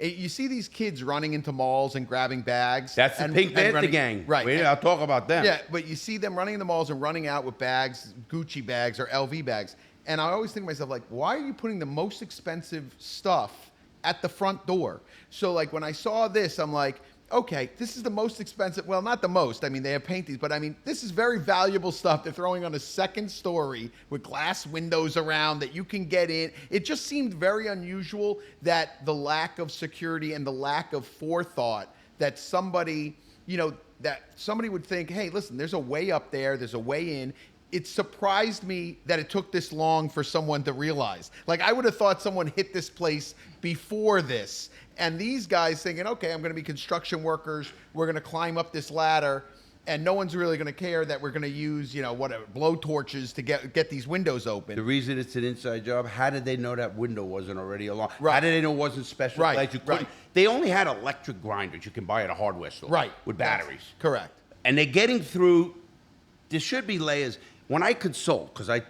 you see these kids running into malls and grabbing bags. That's the Pink Panther gang. Right. I'll talk about them. Yeah, but you see them running in the malls and running out with bags, Gucci bags or LV bags. And I always think to myself, why are you putting the most expensive stuff at the front door? So, when I saw this, I'm like, okay, this is the most expensive. Well, not the most. I mean, they have paintings, but this is very valuable stuff they're throwing on a second story with glass windows around that you can get in. It just seemed very unusual that the lack of security and the lack of forethought that somebody would think, hey, listen, there's a way up there, there's a way in. It surprised me that it took this long for someone to realize. I would have thought someone hit this place before this. And these guys thinking, okay, I'm going to be construction workers. We're going to climb up this ladder. And no one's really going to care that we're going to use, blow torches to get these windows open. The reason it's an inside job, how did they know that window wasn't already alarmed? Right. How did they know it wasn't special? Right. They only had electric grinders you can buy at a hardware store. Right. With batteries. Correct. And they're getting through, there should be layers. When I consult, because I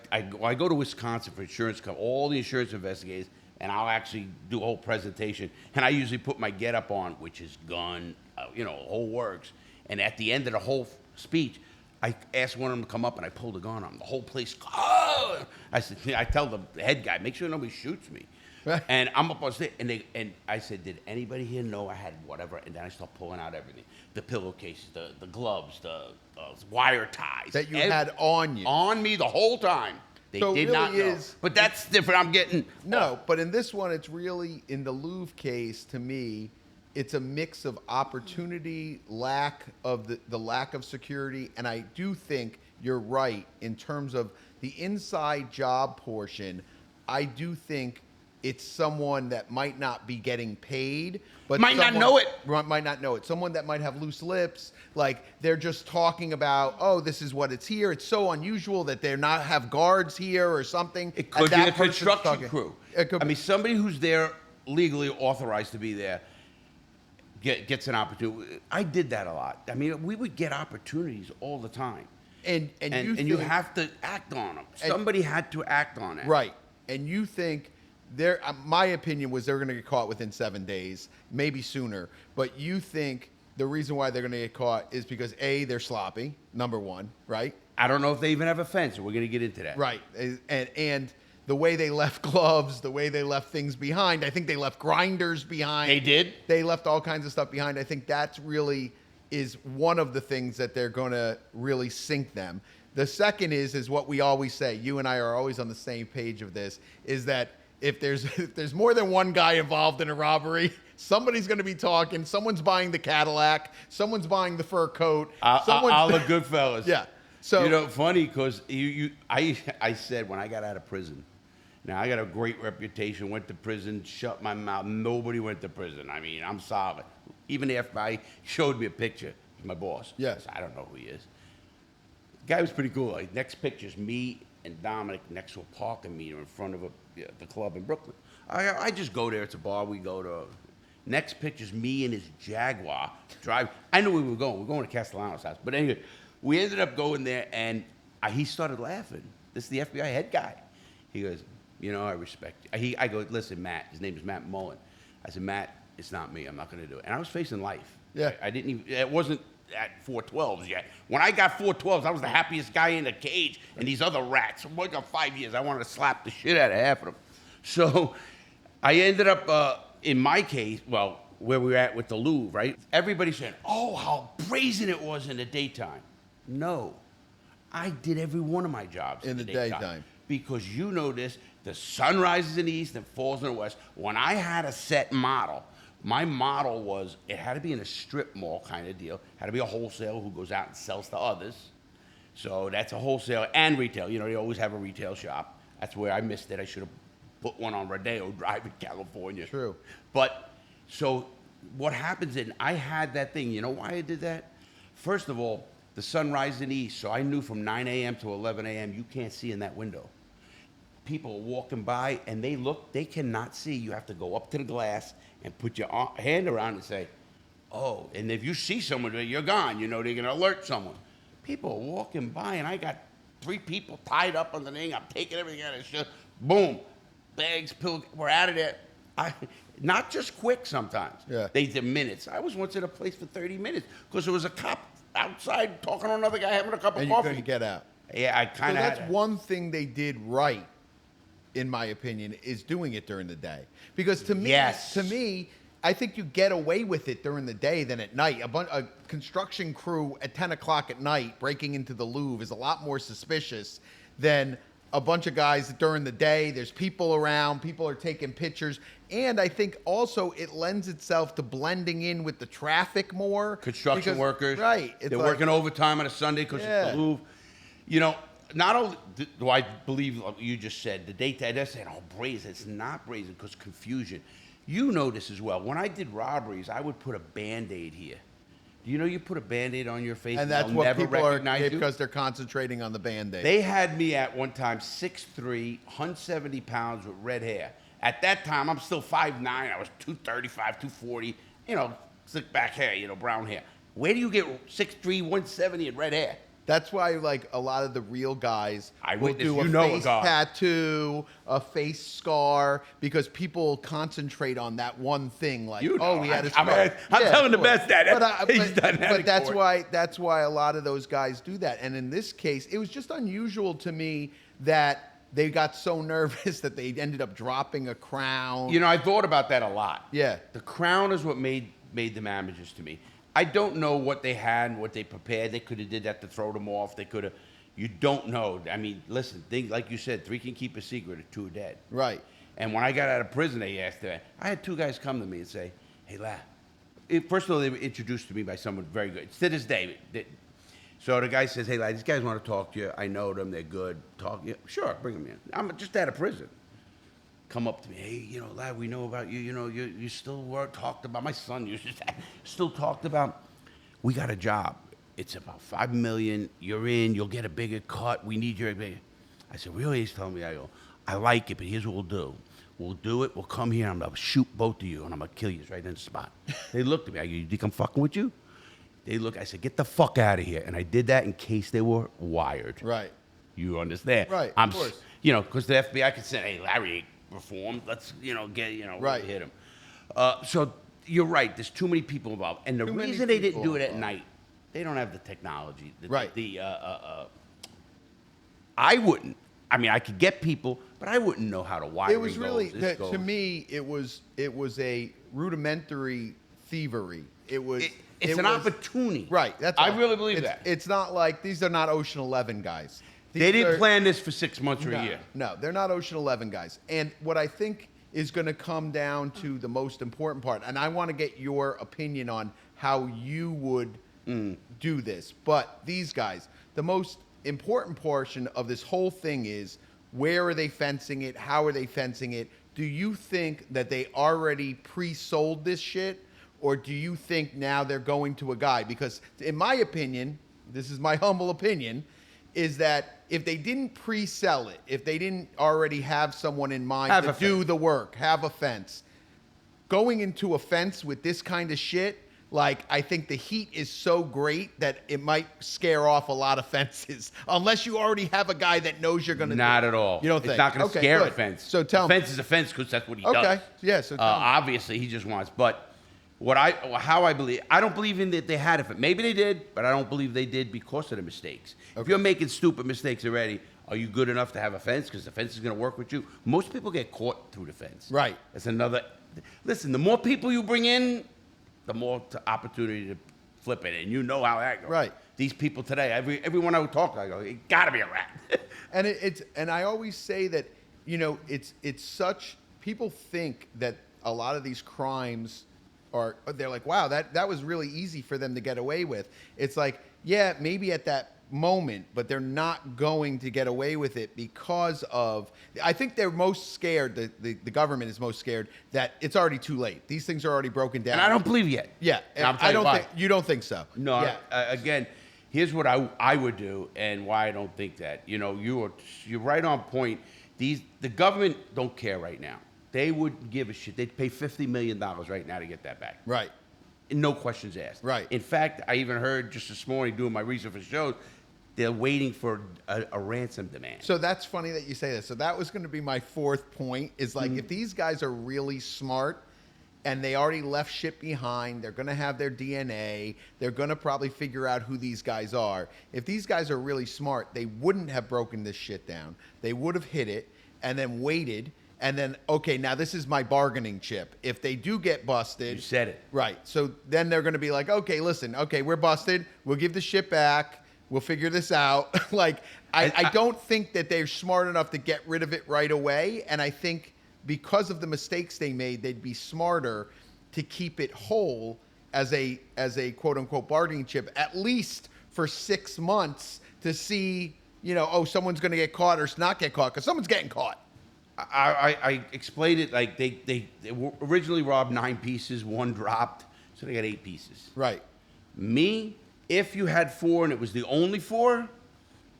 go to Wisconsin for insurance company, all the insurance investigators, and I'll actually do a whole presentation, and I usually put my getup on, which is gun, whole works. And at the end of the whole speech, I asked one of them to come up, and I pulled a gun on him. The whole place, oh! I tell the head guy, make sure nobody shoots me. Right. And I'm up on stage, and I said, did anybody here know I had whatever? And then I start pulling out everything. The pillowcases, the gloves, the wire ties. That you had on you. On me the whole time. They did not know. But that's different. I'm getting... No, but in this one, it's really, in the Louvre case, to me, it's a mix of opportunity, lack of the lack of security, and I do think you're right in terms of the inside job portion. I do think it's someone that might not be getting paid, but Might not know it. Might not know it. Someone that might have loose lips, like they're just talking about, oh, this is what it's here. It's so unusual that they're not have guards here or something. It could be that a person's construction talking. crew. It could I mean, somebody who's there legally authorized to be there gets an opportunity. I did that a lot. I mean, we would get opportunities all the time. And You have to act on them. Somebody had to act on it. Right. And you think my opinion was they're going to get caught within 7 days, maybe sooner. But you think the reason why they're going to get caught is because A, they're sloppy, number one, right? I don't know if they even have a fence. We're going to get into that. Right. And the way they left gloves, the way they left things behind, I think they left grinders behind. They did? They left all kinds of stuff behind. I think that's really is one of the things that they're going to really sink them. The second is what we always say. You and I are always on the same page of this, is that if there's more than one guy involved in a robbery, somebody's going to be talking. Someone's buying the Cadillac. Someone's buying the fur coat. All the good fellas. Yeah. So you know, funny because I said when I got out of prison. Now I got a great reputation. Went to prison, shut my mouth. Nobody went to prison. I mean, I'm solid. Even the FBI showed me a picture of my boss. Yes. I don't know who he is. The guy was pretty cool. Like, next picture's me and Dominic next to a parking meter in front of the club in Brooklyn. I just go there. It's a bar we go to. Next picture's me and his Jaguar drive. I knew we were going. We're going to Castellano's house. But anyway, we ended up going there, and he started laughing. This is the FBI head guy. He goes, you know, I respect you. I go, listen, Matt. His name is Matt Mullen. I said, Matt, it's not me. I'm not going to do it. And I was facing life. Yeah. I didn't even, it wasn't at 412s yet. When I got 412s, I was the happiest guy in the cage, and these other rats. I got 5 years. I wanted to slap the shit out of half of them. So I ended up, in my case, well, where we were at with the Louvre, right? Everybody said, oh, how brazen it was in the daytime. No. I did every one of my jobs in the daytime. Because you know this, the sun rises in the east and falls in the west. When I had a set model, my model was, it had to be in a strip mall kind of deal. It had to be a wholesaler who goes out and sells to others. So that's a wholesaler and retail. You know, they always have a retail shop. That's where I missed it. I should have put one on Rodeo Drive in California. True. But, so what happens is, I had that thing. You know why I did that? First of all, the sun rises in the east, so I knew from 9 a.m. to 11 a.m. you can't see in that window. People are walking by, and they cannot see. You have to go up to the glass and put your hand around and say, oh, and if you see someone, you're gone. You know, they're going to alert someone. People are walking by, and I got 3 people tied up on the thing. I'm taking everything out of the shit. Boom. Bags, pills, we're out of there. Not just quick sometimes. Yeah. They did minutes. I was once at a place for 30 minutes because there was a cop outside talking to another guy having a cup of and coffee. you couldn't get out. Yeah, I kind of So that's one thing they did right, in my opinion, is doing it during the day. Because to me, I think you get away with it during the day than at night. A construction crew at 10 o'clock at night breaking into the Louvre is a lot more suspicious than a bunch of guys during the day. There's people around, people are taking pictures. And I think also it lends itself to blending in with the traffic more. Construction workers. Right. They're working overtime on a Sunday because it's the Louvre. You know, not only do I believe what you just said, the daytime, they're saying, oh, brazen. It's not brazen because confusion. You know this as well. When I did robberies, I would put a Band-Aid here. Do you know you put a Band-Aid on your face and that's they'll what never people are, recognize you? because they're concentrating on the Band-Aid. They had me at one time 6'3", 170 pounds with red hair. At that time, I'm still 5'9". I was 235, 240, you know, slick back hair, you know, brown hair. Where do you get 6'3", 170 and red hair? That's why, like, a lot of the real guys will do a face tattoo, a face scar, because people concentrate on that one thing. Like, you know, oh, we had a scar. I'm telling the best dad. But that's why a lot of those guys do that. And in this case, it was just unusual to me that they got so nervous that they ended up dropping a crown. You know, I thought about that a lot. Yeah. The crown is what made them amateurs to me. I don't know what they had and what they prepared. They could have did that to throw them off. They could have. You don't know. I mean, listen, like you said, 3 can keep a secret, 2 are dead. Right. And when I got out of prison, they asked that. I had 2 guys come to me and say, hey, lad. First of all, they were introduced to me by someone very good. To this day. So the guy says, hey, lad, these guys want to talk to you. I know them. They're good. Talk. Yeah, sure, bring them in. I'm just out of prison. come up to me, hey, you know, lad, we know about you. You know, you still were talked about. My son used to still talked about. We got a job. It's about $5 million. You're in. You'll get a bigger cut. We need your bigger. I said, really? He's telling me. I go, I like it, but here's what we'll do. We'll do it. We'll come here. I'm gonna shoot both of you, and I'm gonna kill you right in the spot. They looked at me. I go, you think I'm fucking with you? They look. I said, get the fuck out of here. And I did that in case they were wired. Right. You understand? Right. I'm, of course. you know, because the FBI could say, hey, Larry reformed. Let's, you know, Right. hit him. So you're right. There's too many people involved, and the Too many reason they didn't people do it at involved. night, they don't have the technology. Right. I wouldn't. I mean, I could get people, but I wouldn't know how to wire. It was really to me. It was a rudimentary thievery. It's an opportunity. Right. That's I all. really believe that. It's not like these are not Ocean 11 guys. They These didn't are- plan this for 6 months or a year. No, they're not Ocean 11 guys. And what I think is going to come down to the most important part, and I want to get your opinion on how you would do this. But these guys, the most important portion of this whole thing is where are they fencing it? How are they fencing it? Do you think that they already pre-sold this shit? Or do you think now they're going to a guy? Because in my opinion, this is my humble opinion, is that if they didn't pre-sell it, if they didn't already have someone in mind to do the work, have a fence, going into a fence with this kind of shit, like, I think the heat is so great that it might scare off a lot of fences, unless you already have a guy that knows you're going to Not do it. at all. You don't think? It's not going to Okay, scare good. a fence. So tell a me. fence is a fence because that's what he Okay, does. yeah, so tell me. Obviously, he just wants. But how I believe, I don't believe in that they had it. Maybe they did, but I don't believe they did because of the mistakes. Okay. If you're making stupid mistakes already, are you good enough to have a fence? Because the fence is going to work with you. Most people get caught through the fence. Right. That's another. Listen, the more people you bring in, the more opportunity to flip it, and you know how that goes. Right. These people today, everyone I would talk to, I go, it got to be a rat. And I always say that, you know, it's such, people think that a lot of these crimes they're like, wow, that was really easy for them to get away with. It's like, yeah, maybe at that moment, but they're not going to get away with it because of, I think they're most scared, the government is most scared that it's already too late. These things are already broken down. And I don't believe yet. Yeah, And I'm I telling you don't why. think, you don't think so. No, Yeah. again, here's what I would do and why I don't think that. You know, you're right on point. The government don't care right now. They wouldn't give a shit. They'd pay $50 million right now to get that back. Right. And no questions asked. Right. In fact, I even heard just this morning doing my research for shows, they're waiting for a ransom demand. So that's funny that you say that. So that was going to be my fourth point is like, if these guys are really smart and they already left shit behind, they're going to have their DNA, they're going to probably figure out who these guys are. If these guys are really smart, they wouldn't have broken this shit down. They would have hit it and then waited and then, okay, now this is my bargaining chip. If they do get busted. You said it. Right. So then they're going to be like, okay, listen, okay, we're busted. We'll give the shit back. We'll figure this out. Like, I don't think that they're smart enough to get rid of it right away. And I think because of the mistakes they made, they'd be smarter to keep it whole as a quote unquote bargaining chip, at least for 6 months to see, you know, oh, someone's going to get caught or not get caught because someone's getting caught. I explained it like they originally robbed 9 pieces, 1 dropped, so they got 8 pieces. Right. Me, if you had 4 and it was the only 4,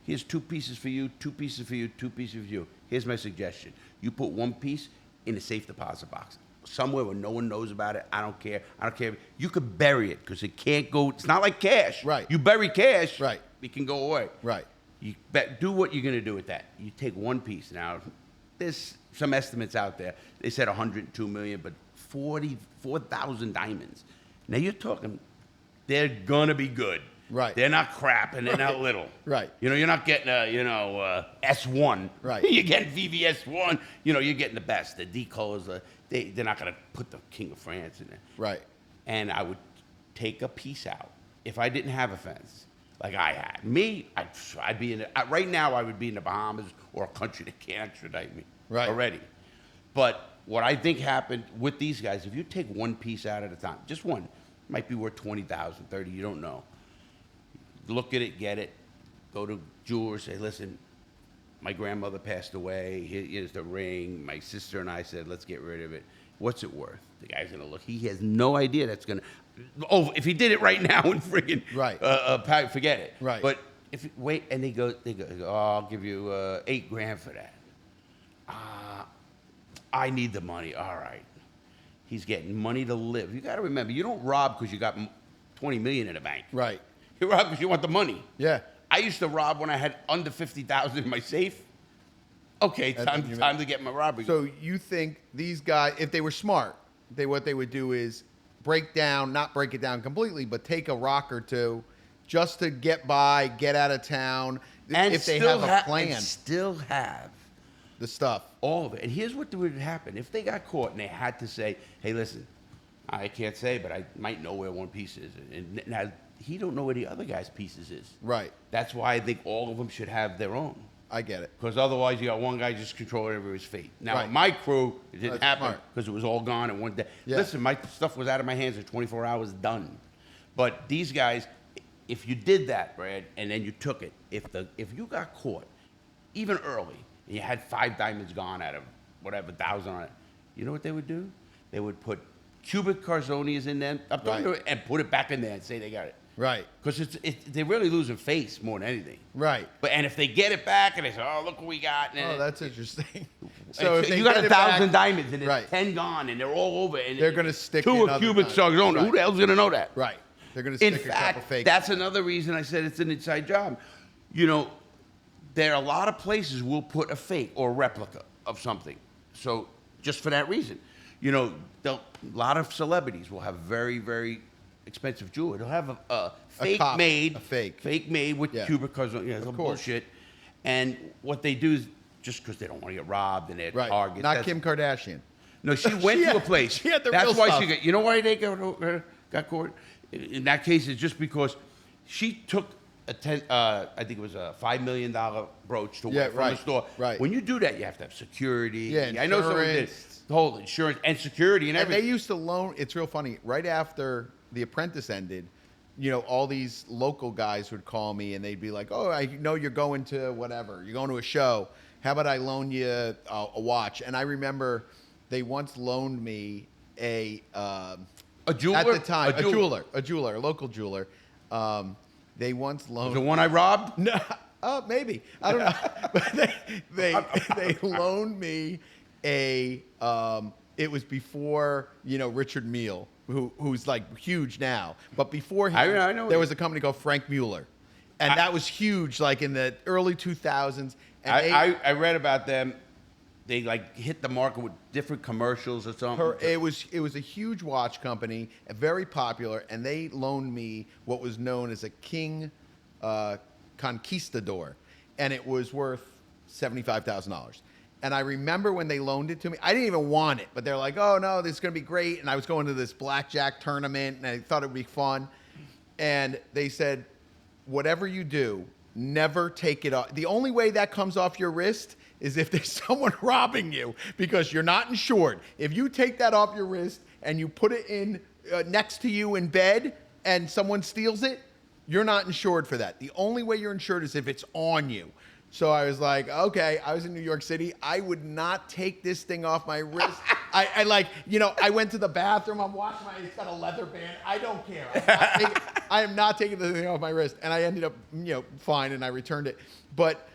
here's 2 pieces for you, 2 pieces for you, 2 pieces for you. Here's my suggestion. You put 1 piece in a safe deposit box. Somewhere where no one knows about it. I don't care. I don't care. You could bury it because it can't go. It's not like cash. Right. You bury cash. Right. It can go away. Right. You do what you're going to do with that. You take 1 piece. Now, there's some estimates out there. They said 102 million, but 44,000 diamonds. Now you're talking, they're going to be good. Right. They're not crap and they're not little. Right. You know, you're not getting S1. Right. You're getting VVS1. You know, you're getting the best. The decolors, they're not going to put the King of France in there. Right. And I would take a piece out if I didn't have a fence like I had. Me, I'd be right now I would be in the Bahamas or a country that can't extradite me already. But what I think happened with these guys, if you take 1 piece out at a time, just 1, might be worth 20,000, 30, you don't know. Look at it, get it, go to jewelers, say, listen, my grandmother passed away. Here's the ring. My sister and I said, let's get rid of it. What's it worth? The guy's gonna look. He has no idea that's gonna. Oh, if he did it right now and friggin' forget it. Right. But if wait, and they go, oh, I'll give you $8,000 for that. I need the money. All right. He's getting money to live. You got to remember, you don't rob because you got 20 million in the bank. Right. You rob because you want the money. Yeah. I used to rob when I had under 50,000 in my safe. Okay, time to get my robbery. So you think these guys, if they were smart, what they would do is not break it down completely, but take a rock or two just to get by, get out of town. And if they have a plan. And still have the stuff. all of it. And here's what would happen. If they got caught and they had to say, hey, listen, I can't say, but I might know where one piece is. And now, he don't know where the other guy's pieces is. Right. That's why I think all of them should have their own. I get it. Because otherwise, you got one guy just controlling everybody's fate. Now, Right. my crew, it didn't That's happen smart. because it was all gone in one day. Yeah. Listen, my stuff was out of my hands in 24 hours, done. But these guys, if you did that, Brad, and then you took it, if you got caught, even early, and you had 5 diamonds gone out of whatever 1,000 on it, you know what they would do? They would put cubic calzones in them, Right. and put it back in there and say they got it. Right. Because they're really losing face more than anything. Right. And if they get it back and they say, "Oh, look what we got," and Oh, that's interesting. so if they you got get it 1,000 back- diamonds and there's Right. 10 gone and they're all over, and They're gonna stick to in a other cubic diamonds. calzone. Right. Who the hell's gonna know that? Right. They're going to In stick a couple fact, fake. that's another reason I said it's an inside job. You know, there are a lot of places will put a fake or replica of something. So just for that reason, you know, a lot of celebrities will have very, very expensive jewelry. They'll have a fake copy, made, a fake. made with Yeah. cubic calzone. You know, Of some course. bullshit. And what they do is just because they don't want to get robbed and they're Right. targets. Not that's- Kim Kardashian. No, she went She to had- a place. she had the That's real why stuff. she got. You know why they got caught? In that case, it's just because she took I think it was a $5 million brooch to Yeah, from right, the store. right. When you do that, you have to have security. Yeah, I know someone did insurance. the whole insurance and security and And everything. they used to loan. It's real funny. Right after The Apprentice ended, you know, all these local guys would call me and they'd be like, "Oh, I know you're going to whatever. You're going to a show. How about I loan you a watch?" And I remember they once loaned me a jeweler? at the time A jeweler. a local jeweler. They once loaned The one I robbed. No, maybe I don't know. But they loaned me a. It was before Richard Mille, who's like huge now, but before him, I know. there was a company called Frank Mueller, and that was huge, like in the early 2000s. And I read about them. They like hit the market with different commercials or something. it was a huge watch company, very popular, and they loaned me what was known as a King Conquistador, and it was worth $75,000. And I remember when they loaned it to me, I didn't even want it, but they're like, "Oh no, this is gonna be great." And I was going to this blackjack tournament, and I thought it would be fun. And they said, "Whatever you do, never take it off. The only way that comes off your wrist is if there's someone robbing you, because you're not insured. If you take that off your wrist and you put it in next to you in bed and someone steals it, you're not insured for that. The only way you're insured is if it's on you." So I was like, okay, I was in New York City. I would not take this thing off my wrist. I went to the bathroom. I'm washing it's got a leather band. I don't care. I am not taking the thing off my wrist. And I ended up, fine, and I returned it. But,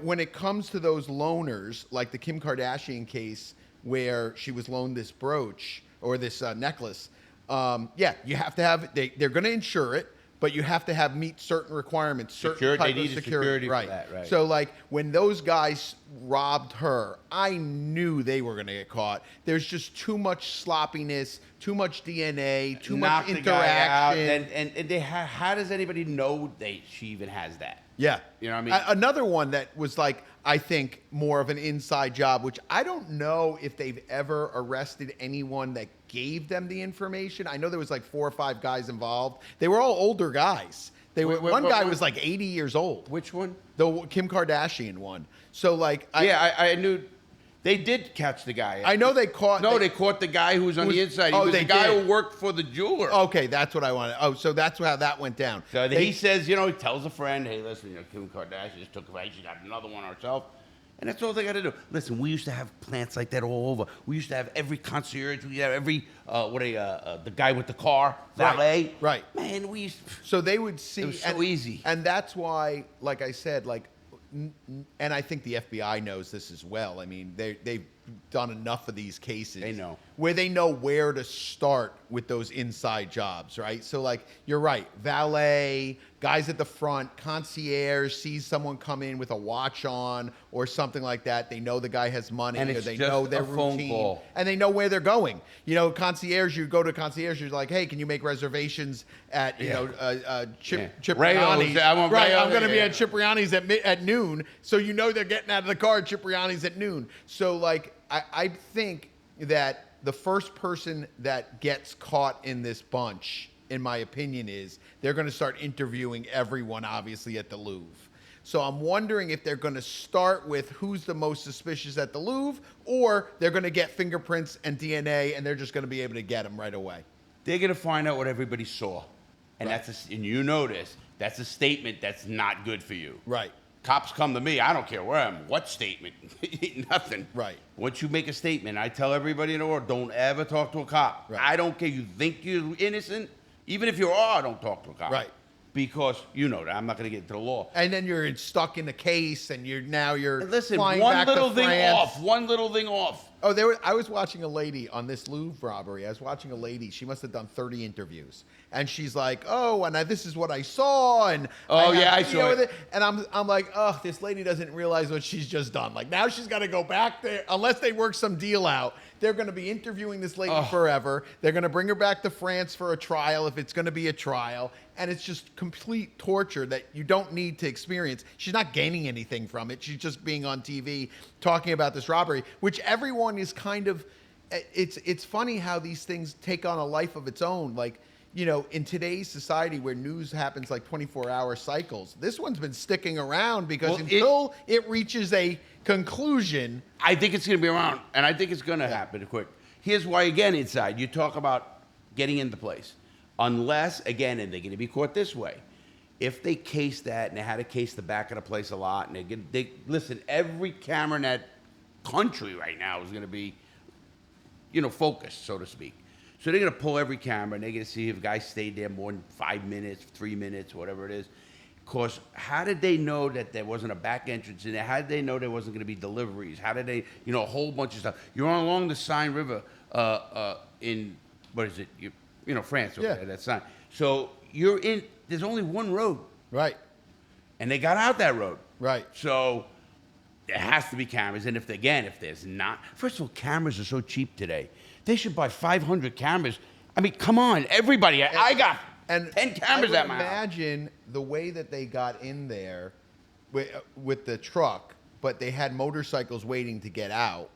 when it comes to those loaners, like the Kim Kardashian case where she was loaned this brooch or this necklace, you have to have, they're going to insure it. But you have to meet certain requirements, certain type they of needed security. for that, right. So like when those guys robbed her, I knew they were going to get caught. There's just too much sloppiness, too much DNA, too Knock much the guy out, interaction. and how does anybody know she even has that? Yeah. You know what I mean? Another one that was like, I think, more of an inside job, which I don't know if they've ever arrested anyone that gave them the information. I know there was like 4 or 5 guys involved. They were all older guys. One guy was like 80 years old. Which one? The Kim Kardashian one. So like, I knew They did catch the guy. I know they caught. No, they caught the guy who was on the inside. He was the guy who worked for the jeweler. Okay, that's what I wanted. Oh, so that's how that went down. So he says, he tells a friend, hey, listen, Kim Kardashian just took away. She got another one herself. And that's all they got to do. Listen, we used to have plants like that all over. We used to have every concierge. We have every, the guy with the car, valet. Right. Man, we used So they would see. It was so easy. And that's why, like I said, and I think the FBI knows this as well. I mean, they've done enough of these cases. They know. Where they know where to start with those inside jobs, right? So, like, you're right. Valet, guys at the front, concierge sees someone come in with a watch on or something like that. They know the guy has money, And or it's they just know their a phone routine, call. and they know where they're going. Concierge, you go to concierge, you're like, hey, can you make reservations at Cipriani's? I want Right, Rayo's, I'm going to be yeah. at Cipriani's at noon. So they're getting out of the car at Cipriani's at noon. So, like, I think that the first person that gets caught in this bunch, in my opinion, is they're going to start interviewing everyone, obviously, at the Louvre. So I'm wondering if they're going to start with who's the most suspicious at the Louvre, or they're going to get fingerprints and DNA, and they're just going to be able to get them right away. They're going to find out what everybody saw. And Right. and you know this, that's a statement that's not good for you. Right. Cops come to me, I don't care where I am. What statement? Nothing. Right. Once you make a statement, I tell everybody in the world, don't ever talk to a cop. Right. I don't care. You think you're innocent? Even if you are, don't talk to a cop. Right. Because you know that I'm not going to get into the law. And then you're stuck in a case, and you're And listen, flying one back little to thing France. off. One little thing off. Oh, I was watching a lady on this Louvre robbery. I was watching a lady. She must have done 30 interviews, and she's like, "Oh, and this is what I saw." And I saw with it. And I'm like, "Oh, this lady doesn't realize what she's just done. Like, now she's got to go back there unless they work some deal out. They're going to be interviewing this lady forever. They're going to bring her back to France for a trial if it's going to be a trial, and it's just complete torture that you don't need to experience. She's not gaining anything from it. She's just being on TV talking about this robbery, which everyone is kind of. It's funny how these things take on a life of its own. Like, in today's society where news happens like 24-hour cycles, this one's been sticking around because until it reaches a conclusion. I think it's going to be around, and I think it's going to happen quick. Here's why, again, inside, you talk about getting into place. Unless, again, and they're going to be caught this way, if they case that, and they had to case the back of the place a lot, and listen, every camera in that country right now is going to be, focused, so to speak. So they're going to pull every camera, and they're going to see if a guy stayed there more than 5 minutes, 3 minutes, whatever it is. Because how did they know that there wasn't a back entrance in there? How did they know there wasn't going to be deliveries? How did they, a whole bunch of stuff. You're along the Seine River in, what is it, France, over there, that Seine. So there's only one road. Right. And they got out that road. Right. So there has to be cameras. And if there's not, first of all, cameras are so cheap today. They should buy 500 cameras. I mean, come on, everybody. I got 10 cameras at my house. Imagine the way that they got in there with the truck, but they had motorcycles waiting to get out.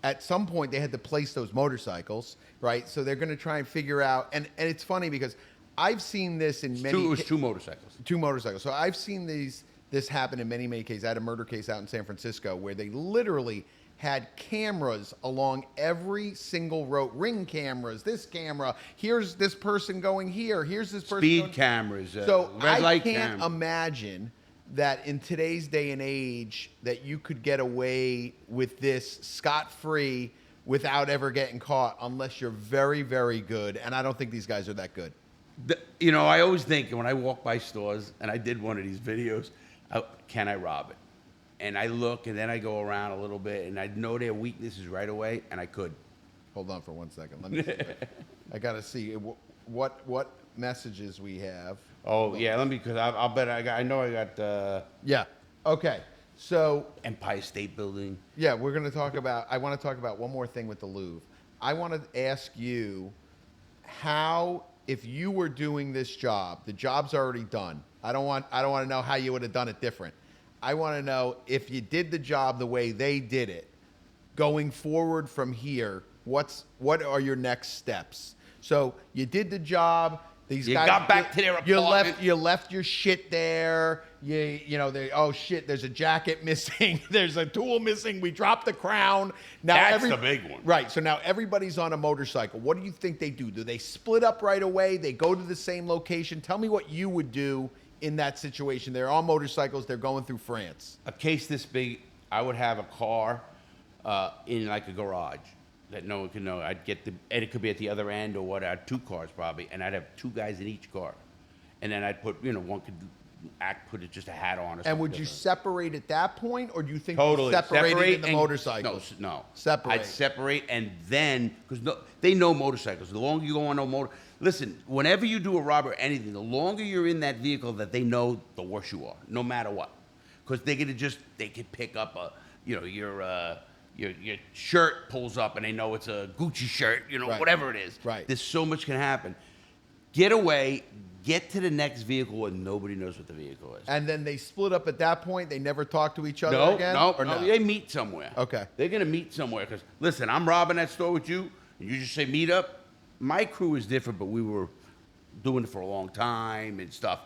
At some point, they had to place those motorcycles, right? So they're going to try and figure out. And it's funny because I've seen this in many. It was two motorcycles. Two motorcycles. So I've seen this happen in many, many cases. I had a murder case out in San Francisco where they literally had cameras along every single road, ring cameras, this camera, here's this person going here, here's this person Speed going. cameras, So red light I can't cam. imagine that in today's day and age that you could get away with this scot-free without ever getting caught unless you're very, very good. And I don't think these guys are that good. I always think when I walk by stores, and I did one of these videos, can I rob it? And I look, and then I go around a little bit, and I know their weaknesses right away, and I could. Hold on for 1 second. Let me see. I got to see what messages we have. Oh, yeah, because I'll bet I know I got Yeah. Okay. So, Empire State Building. yeah, I want to talk about one more thing with the Louvre. I want to ask you how, if you were doing this job, the job's already done. I don't want to know how you would have done it different. I want to know if you did the job the way they did it, going forward from here, what are your next steps? So you did the job, These You guys, got back to their apartment. You left your shit there. Oh shit, there's a jacket missing. There's a tool missing. We dropped the crown. Now That's the big one. Right. So now everybody's on a motorcycle. What do you think they do? Do they split up right away? They go to the same location? Tell me what you would do in that situation. They're on motorcycles. They're going through France. A case this big, I would have a car in like a garage that no one can know. I'd get and it could be at the other end or what. I'd 2 cars probably, and I'd have 2 guys in each car, and then I'd put, one could put just a hat on. And would you separate at that point, or do you think Totally you separated in the and- motorcycles? No. Separate. I'd separate, and then because they know motorcycles. The longer you go on a motor, listen. Whenever you do a robbery or anything, the longer you're in that vehicle, that they know, the worse you are, no matter what. Because they could pick up your shirt pulls up and they know it's a Gucci shirt, Right. whatever it is. Right. There's so much can happen. Get away. Get to the next vehicle and nobody knows what the vehicle is. And then they split up at that point. They never talk to each other again. No, or no. they meet somewhere. Okay. They're gonna meet somewhere because listen, I'm robbing that store with you, and you just say meet up. My crew is different, but we were doing it for a long time and stuff.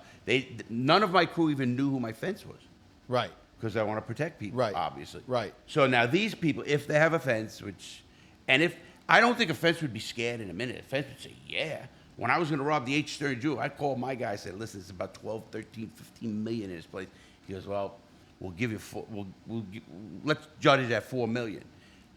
None of my crew even knew who my fence was Right. because I want to protect people, Right. obviously. Right. So now these people, if they have a fence, if I don't think a fence would be scared in a minute. A fence would say, yeah. When I was going to rob the H-Stern Jew, I called my guy. I said, listen, it's about 12, 13, 15 million in this place. He goes, well, we'll give you let's judge it at 4 million.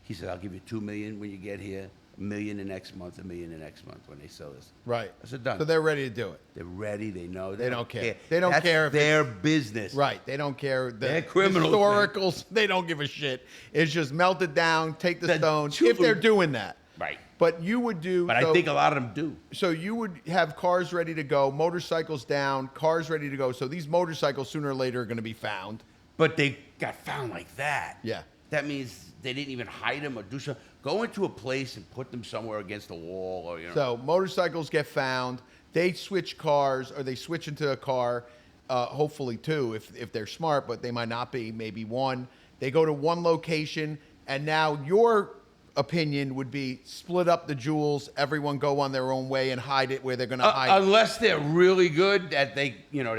He said, I'll give you 2 million when you get here, $1 million the next month, $1 million the next month when they sell this. Right. I said, done. So they're ready to do it. They're ready. They know. They don't care. They don't care That's if their business. Right. They don't care. They're criminals, Historicals, they don't give a shit. It's just melt it down, take the stones, truth if they're is- doing that. Right. But you would do. But I think a lot of them do. So you would have cars ready to go, motorcycles down, cars ready to go. So these motorcycles sooner or later are going to be found. But they got found like that. Yeah. That means they didn't even hide them or do something. Go into a place and put them somewhere against a wall or, So motorcycles get found. They switch cars, or they switch into a car, hopefully 2 if they're smart, but they might not be, maybe 1. They go to one location, and now your opinion would be split up the jewels, everyone go on their own way and hide it where they're going to hide it. Unless they're really good at they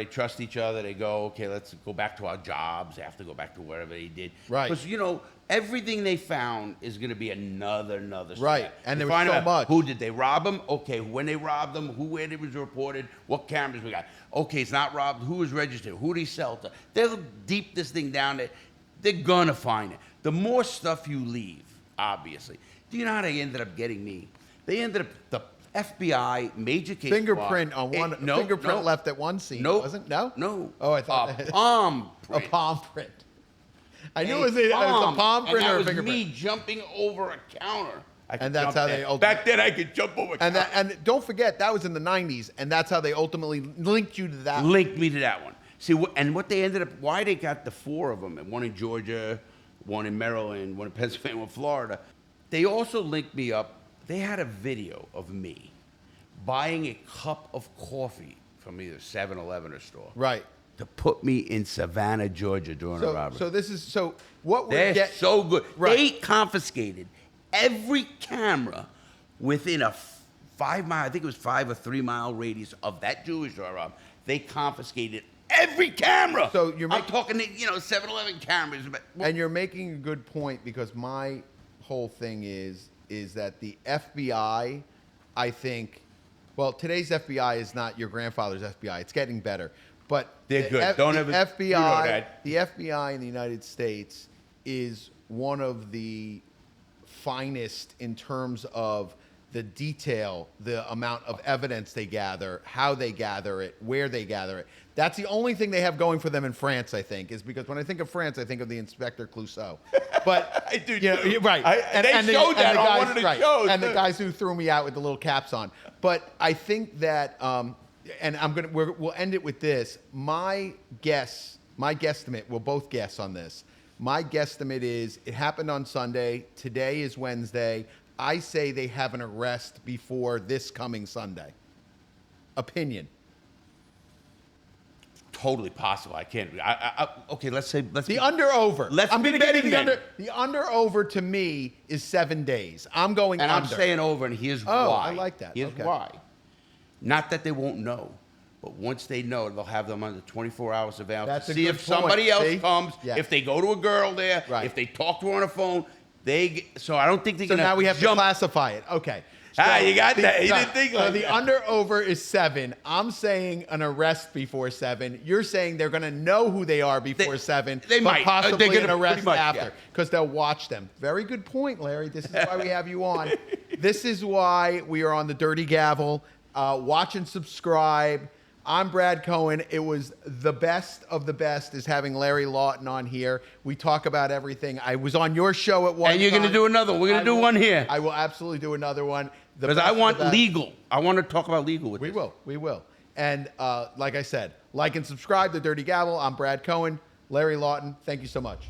trust each other. They go, okay, let's go back to our jobs. They have to go back to wherever they did. Right. Because, everything they found is going to be another step. Right. And They there was find so out much. Who did they rob them? Okay, when they robbed them, where it was reported, what cameras we got. Okay, it's not robbed. Who was registered? Who did he sell to? They'll deep this thing down. They're going to find it. The more stuff you leave, obviously. Do you know how they ended up getting me? They ended up, the FBI major case Fingerprint squad- on one. Fingerprint left at one scene. Nope. Wasn't? No. No. Oh, I thought a palm a print. palm print. I knew it was a palm print and or that a was fingerprint. me jumping over a counter. I could And that's jump how there. they ultimately- Back then, I could jump over. And don't forget that was in the 90s, and that's how they ultimately linked you to that. Linked me to that one. See, what they ended up, why they got the 4 of them, and one in Georgia, one in Maryland, one in Pennsylvania, one in Florida. They also linked me up. They had a video of me buying a cup of coffee from either 7-Eleven or store. Right. To put me in Savannah, Georgia during a robbery. So what we're They're getting. so good. Right. They confiscated every camera within a 5-mile, I think it was 5 or 3-mile radius of that jewelry store I robbed. They confiscated every camera. So I'm talking, 7-Eleven cameras. And you're making a good point, because my whole thing is that the FBI, I think, well, today's FBI is not your grandfather's FBI. It's getting better. But They're good. Don't ever- FBI, you know that. the FBI in the United States is one of the finest in terms of the detail, the amount of evidence they gather, how they gather it, where they gather it. That's the only thing they have going for them in France, I think, is because when I think of France, I think of the Inspector Clouseau. But I do, right. They showed that on one of the shows. And the guys who threw me out with the little caps on. But I think that, and we'll end it with this. My guesstimate, we'll both guess on this. My guesstimate is it happened on Sunday. Today is Wednesday. I say they have an arrest before this coming Sunday. Opinion. Totally possible. I can't. Okay, let's The under/over. Let's I'm be going to give you betting the men. under. The under/over to me is 7 days. I'm going And under. I'm saying over, and here's Oh, why. I like that. Here's Okay. why. Not that they won't know, but once they know, they'll have them under 24-hour surveillance That's to a see good if somebody point. else See? comes, Yeah. if they go to a girl there, Right. if they talk to her on the phone. So I don't think they're So going to now we have to jump. classify it. Okay. You got that. You didn't think so like the that. under/over is 7. I'm saying an arrest before 7. You're saying they're going to know who they are before 7. they but might. possibly They're an gonna- arrest pretty much, after yeah. because they'll watch them. Very good point, Larry. This is why we have you on. This is why we are on the Dirty Gavel. Watch and subscribe. I'm Brad Cohen. It was the best of the best is having Larry Lawton on here. We talk about everything. I was on your show at one And you're going to time. do another one. We're going to do one here. I will absolutely do another one. The Because best I of want the best. legal. I want to talk about legal with We this. will. We will. And like I said, like and subscribe to Dirty Gavel. I'm Brad Cohen. Larry Lawton, thank you so much.